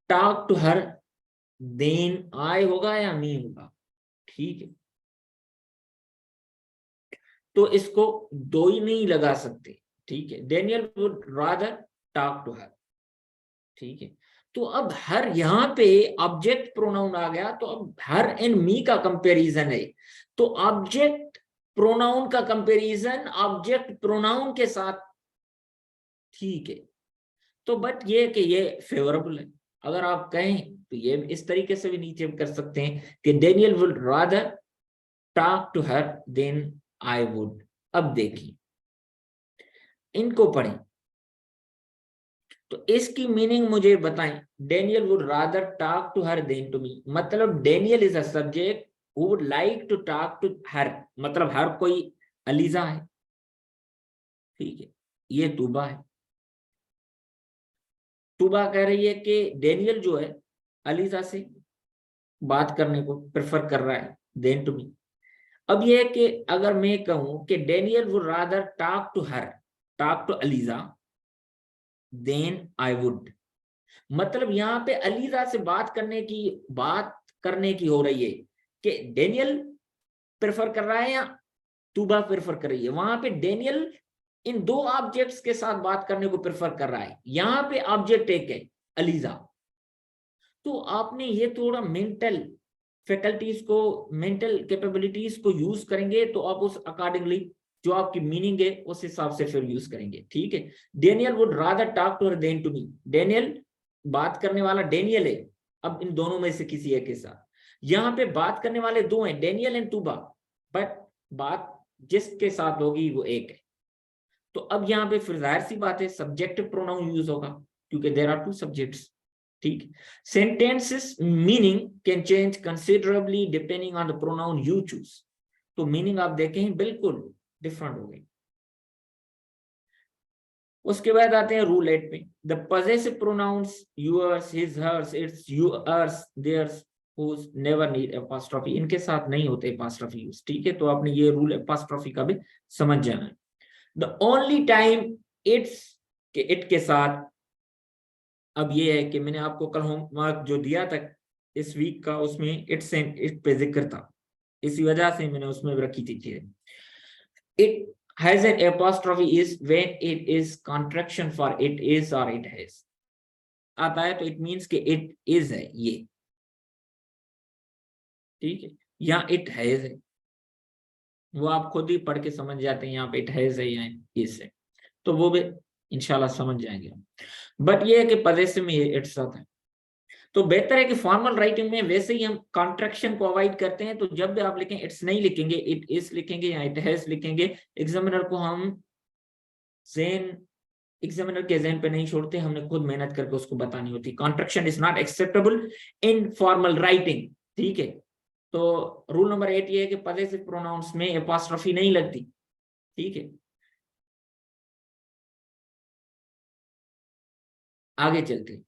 talk to her than I होगा या मी होगा। ठीक है, तो इसको दो ही नहीं लगा सकते। ठीक है, Daniel would rather talk to her. ठीक है, तो अब हर यहां पे ऑब्जेक्ट प्रोनाउन आ गया, तो अब हर एंड मी का कंपैरिजन है। तो ऑब्जेक्ट प्रोनाउन का कंपैरिजन ऑब्जेक्ट प्रोनाउन के साथ, ठीक है। तो बट ये कि ये फेवरेबल है। अगर आप कहें तो ये इस तरीके से भी नीचे कर सकते हैं कि Daniel would rather talk to her than I would. अब देखिए, इनको पढ़ें तो इसकी मीनिंग मुझे बताएं। Daniel would rather talk to her than to me, मतलब Daniel is a subject who would like to talk to her, मतलब हर कोई अलीजा है। ठीक है, ये तूबा है। तूबा कह रही है कि डेनियल जो है अलीजा से बात करने को प्रेफर कर रहा है देन टू मी। अब ये कि अगर मैं कहूं कि Daniel would rather talk to her, talk to Aliza than I would, मतलब यहाँ पे अलीजा से बात करने की हो रही है कि डेनियल प्रेफर कर रहा है या तूबा प्रेफर कर रही है। वहां पे डेनियल इन 2 ऑब्जेक्ट्स के साथ बात करने को प्रेफर कर रहा है, यहाँ पे ऑब्जेक्ट एक है अलीजा। तो आपने ये थोड़ा मेंटल फैकल्टीज को, मेंटल कैपेबिलिटीज को यूज करेंगे तो आप उस अकॉर्डिंगली जो आपकी मीनिंग है उस हिसाब से फिर यूज करेंगे। ठीक है, Daniel would rather talk to her than to me. Daniel, बात करने वाला डेनियल है, अब इन दोनों में से किसी एक के साथ। यहाँ पे बात करने वाले 2 हैं, डेनियल एंड तूबा, बट बात जिसके साथ होगी वो एक है। तो अब यहाँ पे फिर जाहिर सी बात है सब्जेक्टिव प्रोनाउन यूज होगा क्योंकि देयर आर 2 सब्जेक्ट्स। ठीक, sentences meaning can change considerably depending on the pronoun you choose. तो मीनिंग आप देखें बिल्कुल डिफरेंट हो गई। उसके बाद आते हैं रूल 8 पे, the possessive pronouns yours, his, hers, its, yours, theirs, whose never need apostrophe, इनके साथ नहीं होते apostrophe यूज। ठीक है, तो आपने ये रूल apostrophe का भी समझ जाना है। द ओनली टाइम इट्स, के इट के साथ, अब ये है कि मैंने आपको कल होमवर्क जो दिया था इस वीक का, उसमें इट्स एंड इट पे जिक्र था, इसी वजह से मैंने उसमें रखी थी चीजें। It has an apostrophe is when it is contraction for it is or it has आता है, तो इट मींस कि इट इज है ये। ठीक है, या इट हैज है, वो आप खुद ही पढ़ के समझ जाते हैं यहाँ पे इट हैज है या इज है, तो वो भी इंशाल्लाह समझ जाएंगे। बट ये है कि पजेसिव में ये इट्स आता है। तो बेहतर है कि फॉर्मल राइटिंग में वैसे ही हम कॉन्ट्रैक्शन को अवॉइड करते हैं, तो जब भी आप लिखें इट्स नहीं लिखेंगे, इट इज लिखेंगे या इट हैज लिखेंगे। एग्जामिनर को हम ज़हन एग्जामिनर के जहन पे नहीं छोड़ते, हमने खुद मेहनत करके उसको बतानी होती। Contraction is not acceptable in formal writing, ठीक है। तो रूल नंबर 8 ये है कि पजेसिव प्रोनाउंस में एपॉस्ट्रोफी नहीं लगती, ठीक है। आगे चलते,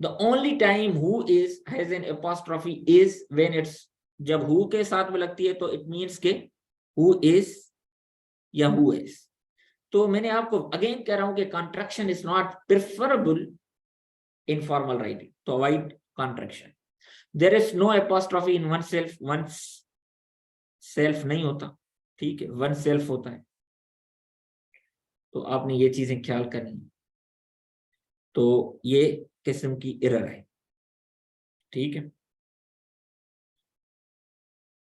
the only time who is has an apostrophe is when it's, जब हु के साथ में लगती है तो इट मींस के हु इज या हु इज। तो मैंने आपको अगेन कह रहा हूं कि contraction is not preferable in formal writing, तो avoid contraction. There is no apostrophe in oneself, oneself नहीं होता, ठीक है, वन सेल्फ होता है। तो आपने ये चीजें ख्याल करनी है। तो ये किस्म की एरर है, ठीक है।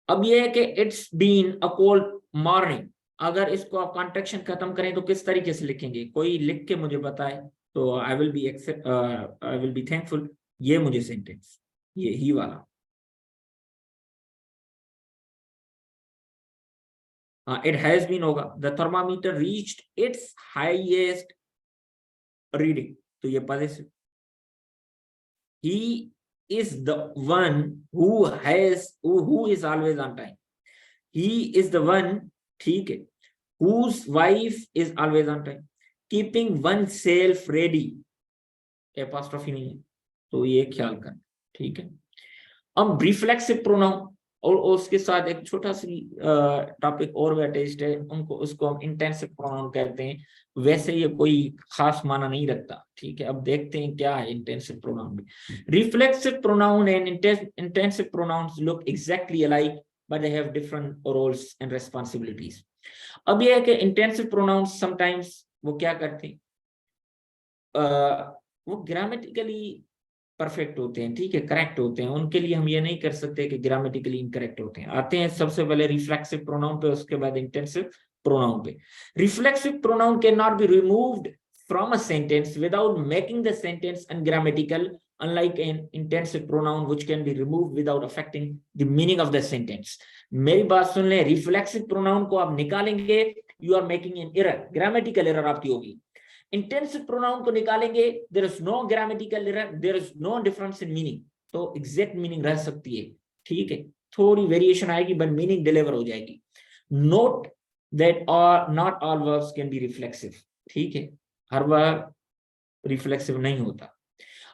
अब ये है कि it's been a cold morning, अगर इसको आप कॉन्ट्रैक्शन खत्म करें तो किस तरीके से लिखेंगे, कोई लिख के मुझे बताए तो आई विल बी थैंकफुल। ये मुझे सेंटेंस, ये ही वाला, इट हैज बीन होगा, the thermometer reached it's highest reading, तो ये positive. He is the one who has, who is always on time, he is the one, ठीक है, whose wife is always on time, keeping oneself ready, apostrophe नहीं है, तो ये ख्याल कर, ठीक है। अब रिफ्लेक्सिव प्रोनाउन और उसके साथ एक छोटा सी टॉपिक और भी अटैच्ड है, उनको उसको हम इंटेंसिव प्रोनाउन कहते हैं। वैसे ये कोई खास माना नहीं रखता, ठीक है। अब देखते हैं क्या है इंटेंसिव प्रोनाउन में। Reflexive pronoun and intensive pronouns look exactly alike but they have different roles and responsibilities. अब ये है कि इंटेंसिव प्रोनाउंस समटाइम्स वो क्या करते हैं, वो ग्रामेटिकली परफेक्ट होते हैं, ठीक है, करेक्ट होते हैं, उनके लिए हम ये नहीं कर सकते कि ग्रामेटिकली इनकरेक्ट होते हैं। आते हैं सबसे पहले रिफ्लेक्सिव प्रोनाउन पे, उसके बाद इंटेंसिव प्रोनाउन पे। Reflexive pronoun can not be removed from a sentence without making the sentence ungrammatical, unlike an intensive pronoun which can be removed without affecting the meaning of the sentence. मेरी बात सुन ले, रिफ्लेक्सिव प्रोनाउन को आप निकालेंगे, you are making an error, grammatical error आपकी होगी। इंटेंसिव प्रोनाउन को निकालेंगे, there is no grammatical error, there is no difference in meaning, तो एग्जैक्ट मीनिंग रह सकती है, ठीक है, थोड़ी वेरिएशन आएगी बट मीनिंग डिलीवर हो जाएगी। Note that not all verbs can be reflexive, ठीक है, हर वर्ब रिफ्लेक्सिव नहीं होता।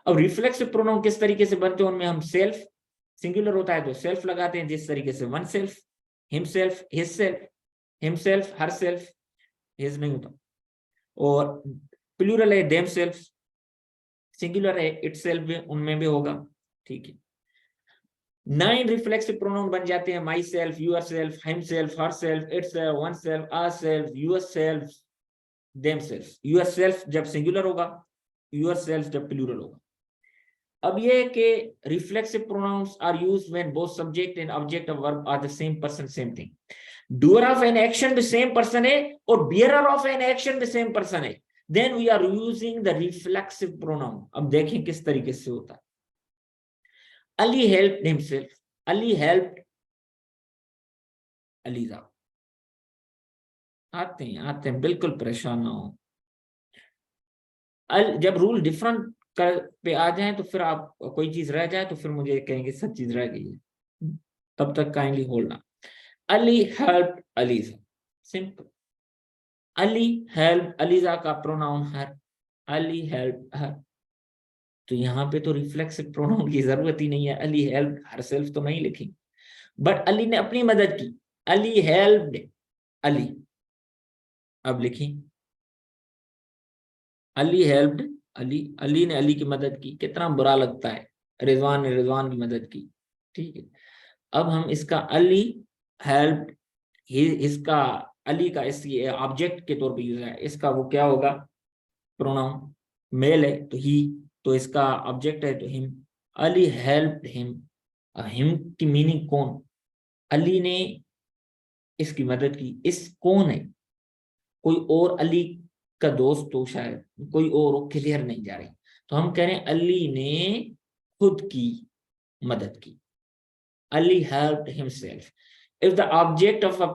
अब रिफ्लेक्सिव प्रोनाउन किस तरीके से बनते हैं, उनमें हम सेल्फ, सिंगुलर होता है तो सेल्फ लगाते हैं, जिस तरीके से one self, himself, himself, her self, his नहीं होता। और प्लूरल है देम सेल्फ, सिंगुलर है इट सेल्फ, उनमें भी होगा, ठीक है। 9 रिफ्लेक्सिव प्रोनाउन बन जाते हैं, myself, yourself, himself, herself, itself, oneself, ourself, yourself, themself. Yourself जब सिंगुलर होगा, यूर सेल्फ जब प्लूरल होगा। अब ये कि reflexive pronouns are used when both subject and object of verb are the same person, same thing. Doer of an action भी सेम पर्सन है और बियरर ऑफ एन एक्शन भी सेम पर्सन है, then we are using the reflexive pronoun। अब देखें किस तरीके से होता है। Ali helped himself, Ali helped Aliza। आते हैं बिल्कुल परेशान ना हो। जब रूल डिफरेंट पे आ जाए तो फिर आप कोई चीज रह जाए तो फिर मुझे कहेंगे सब चीज रह गई है, तब तक kindly hold. Ali helped Aliza, simple. Ali helped Aliza का प्रोनाउन हर, Ali helped her, तो यहाँ पे तो रिफ्लेक्सिव प्रोनाउन की जरूरत ही नहीं है, अली हेल्प हर सेल्फ तो नहीं लिखी, बट अली ने अपनी मदद की, अली हेल्प्ड अली। अब लिखी अली हेल्प्ड अली, अली ने अली की मदद की, कितना बुरा लगता है, रिजवान ने रिजवान की मदद की, ठीक है। अब हम इसका अली हेल्प्ड, इसका अली का इस ऑब्जेक्ट के तौर पे यूज है, इसका वो क्या होगा, प्रोनाउन मेल है तो ही, तो इसका ऑब्जेक्ट है तो him. Ali helped him, him की मीनिंग कौन, अली ने इसकी मदद की, इस कौन है, कोई और अली का दोस्त तो शायद, कोई और क्लियर नहीं जा रही, तो हम कह रहे हैं अली ने खुद की मदद की, Ali helped himself. If the object of a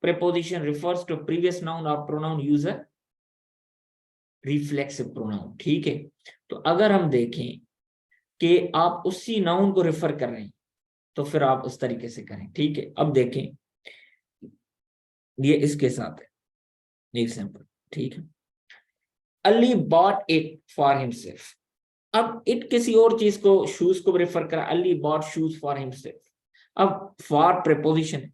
preposition refers to a previous noun or pronoun user, reflexive pronoun, ठीक है। तो अगर हम देखें कि आप उसी नाउन को रेफर कर रहे हैं तो फिर आप उस तरीके से करें, ठीक है। अब देखें, ये इसके साथ है एग्जाम्पल, ठीक है। Ali bought it for himself. अब इट किसी और चीज को, शूज को रेफर करा, Ali bought shoes for himself. अब फॉर प्रेपोजिशन।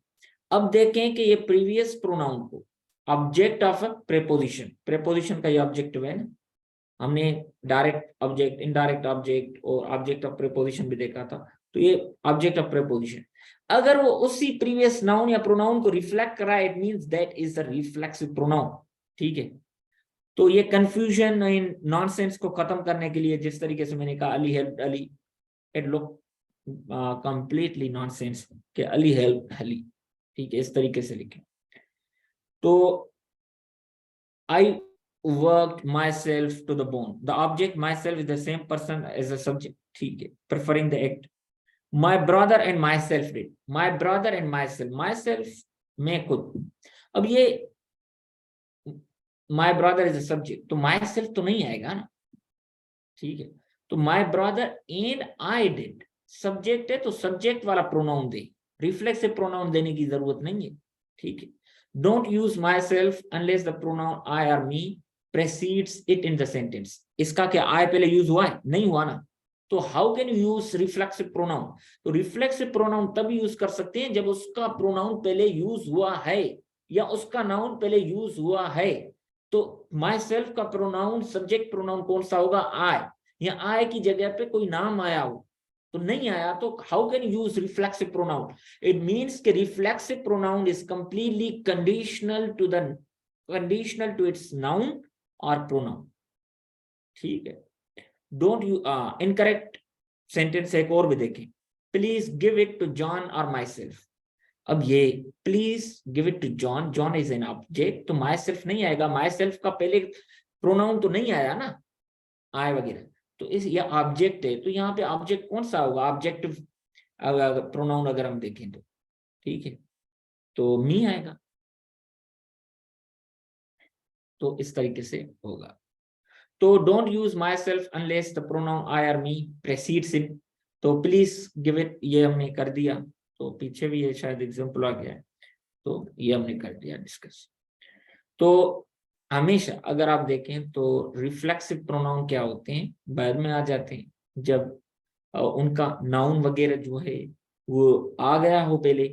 अब देखें कि ये प्रीवियस प्रोनाउन को object of a preposition, preposition का ये ऑब्जेक्टिव है ना, हमने डायरेक्ट ऑब्जेक्ट, इनडायरेक्ट ऑब्जेक्ट और ऑब्जेक्ट ऑफ प्रेपोजिशन भी देखा था। तो ये ऑब्जेक्ट ऑफ प्रेपोजिशन अगर वो उसी प्रीवियस नाउन या प्रोनाउन को रिफ्लेक्ट करा, it means that is the reflexive pronoun, ठीक है। तो ये कंफ्यूजन इन नॉनसेंस को खत्म करने के लिए, जिस तरीके से मैंने कहा Ali help Ali, it look completely nonsense कि अली हेल्प अली, ठीक है, इस तरीके से लिखें। तो I worked myself to the bone. The object myself is the same person as the subject, ठीक है, preferring the act. My brother and myself did. My brother and myself. Myself मैं खुद. अब ये my brother is a subject, तो myself तो नहीं आएगा ना, ठीक है। तो my brother and I did. Subject है तो सब्जेक्ट वाला प्रोनाउन दे, रिफ्लेक्सिव प्रोनाउन देने की जरूरत नहीं है, ठीक है। Don't use myself unless the pronoun I or me precedes it in the sentence. इसका क्या I पहले यूज हुआ है? नहीं हुआ ना। तो how can you use reflexive pronoun? तो रिफ्लेक्सिव प्रोनाउन तब यूज कर सकते हैं जब उसका प्रोनाउन पहले यूज हुआ है या उसका नाउन पहले यूज हुआ है। तो माई सेल्फ का प्रोनाउन सब्जेक्ट प्रोनाउन कौन सा होगा? आई। या आई की जगह पे कोई नाम आया हो तो नहीं आया, तो how can use reflexive pronoun? It means कि reflexive pronoun is completely conditional to its noun और प्रोनाउन, ठीक है। डोंट यू इनकरेक्ट सेंटेंस एक और भी देखें, please give it to John और माई सेल्फ। अब ये please give it to John, John is an object, तो माई सेल्फ नहीं आएगा, माई सेल्फ का पहले प्रोनाउन तो नहीं आया ना, आय वगैरह, तो इस ये ऑब्जेक्ट है, तो यहाँ पे ऑब्जेक्ट कौन सा होगा? ऑब्जेक्टिव प्रोनाउन अगर हम देखें तो, ठीक है, तो मी आएगा। तो इस तरीके से होगा। तो don't use my self unless the pronoun आई और मी प्रेसीड्स इट। तो प्लीज गिव इट, ये हमने कर दिया, तो पीछे भी ये शायद एग्जाम्पल आ गया है, तो ये हमने कर दिया डिस्कस। तो हमेशा अगर आप देखें तो रिफ्लेक्सिव प्रोनाउन क्या होते हैं, बाद में आ जाते हैं जब उनका नाउन वगैरह जो है वो आ गया हो पहले,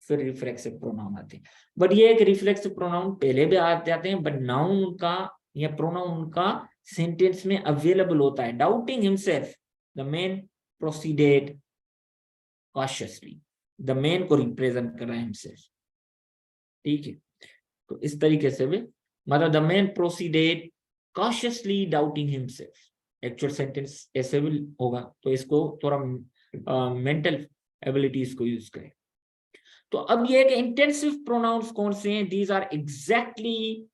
फिर रिफ्लेक्सिव प्रोनाउन आते हैं। बट ये एक रिफ्लेक्सिव प्रोनाउन पहले भी आ जाते हैं, बट नाउन उनका या प्रोनाउन उनका सेंटेंस में अवेलेबल होता है। Doubting himself, the man proceeded cautiously, the man को रिप्रेजेंट कर रहा है हिमसेल्फ, ठीक है। तो इस तरीके से भी मतलब the man proceeded cautiously doubting himself, actual sentence ऐसे भी होगा। तो इसको थोड़ा मेंटल एबिलिटीज को यूज करें। तो अब ये कि इंटेंसिव प्रोनाउंस कौन से हैं? These are exactly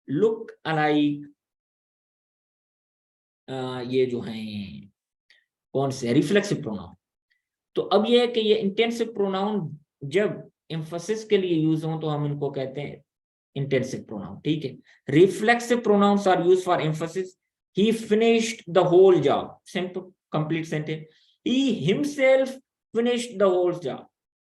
look alike, ये जो हैं कौन से रिफ्लेक्सिव प्रोनाउन। तो अब ये है कि ये इंटेंसिव प्रोनाउन जब एम्फसिस के लिए यूज हो तो हम इनको कहते हैं इंटेंसिव प्रोनाउन, ठीक है। Reflexive pronouns are used for emphasis. He finished the whole job, simple complete sentence. He himself finished the whole job,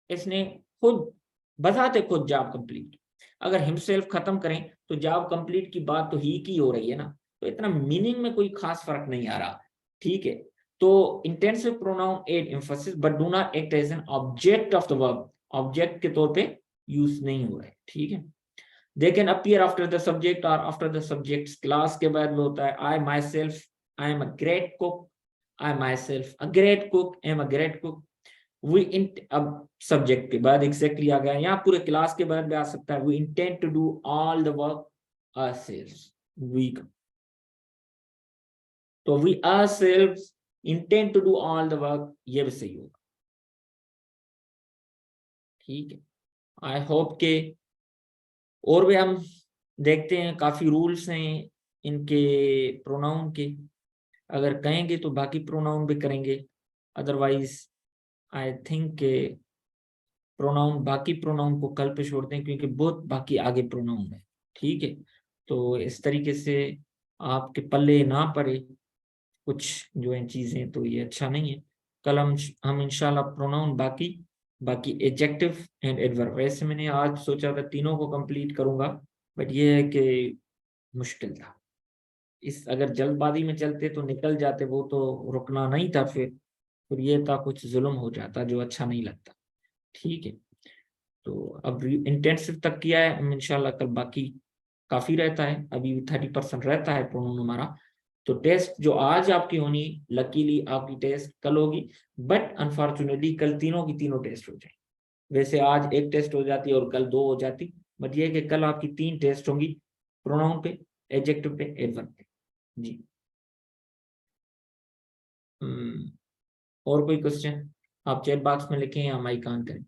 इसने खुद बताते खुद जॉब कंप्लीट। अगर हिमसेल्फ खत्म करें तो जॉब कंप्लीट की बात तो ही की हो रही है ना, तो इतना मीनिंग में कोई खास फर्क नहीं आ रहा, ठीक है। तो intensive pronoun add emphasis but do not act as an object of the verb, object के तौर पे यूज नहीं हो रहा है, ठीक है। They can appear after the subject or after the subject's class के बाद में होता है I myself, I am a great cook, I myself a great cook, I am a great cook. अब सब्जेक्ट के बाद एग्जैक्टली आ गया, यहाँ पूरे क्लास के बाद भी आ सकता है। We intend to do all the work ourselves. तो we ourselves intend to do all the work, ये भी सही होगा, ठीक है। आई होप के और भी हम देखते हैं, काफी रूल्स हैं इनके प्रोनाउन के, अगर कहेंगे तो बाकी प्रोनाउन भी करेंगे, अदरवाइज आई थिंक के प्रोनाउन, बाकी प्रोनाउन को कल पे छोड़ते हैं क्योंकि बहुत बाकी आगे प्रोनाउन है, ठीक है। तो इस तरीके से आपके पल्ले ना पड़े कुछ जो है चीजें, तो ये अच्छा नहीं है। कल हम इंशाल्लाह प्रोनाउन बाकी एडजेक्टिव एंड एडवर्ब, वैसे मैंने आज सोचा था तीनों को कंप्लीट करूंगा, बट ये है कि मुश्किल था। इस अगर जल्दबाजी में चलते तो निकल जाते, वो तो रुकना नहीं था, फिर ये था कुछ जुल्म हो जाता जो अच्छा नहीं लगता। ठीक है, तो अब इंटेंसिव तक किया है, हम इंशाल्लाह कल बाकी काफी रहता है, अभी 30% रहता है प्रोनाउन हमारा। तो टेस्ट जो आज आपकी होनी, लकीली आपकी टेस्ट कल होगी, बट अनफॉर्चुनेटली कल तीनों की तीनों टेस्ट हो जाए। वैसे आज एक टेस्ट हो जाती और कल दो हो जाती, बट ये है कि कल आपकी 3 टेस्ट होंगी, प्रोनाउन पे, एडजेक्टिव पे, एडवर्ब पे। जी। हम्म, और कोई क्वेश्चन आप चैट बॉक्स में लिखें या माइक ऑन करें।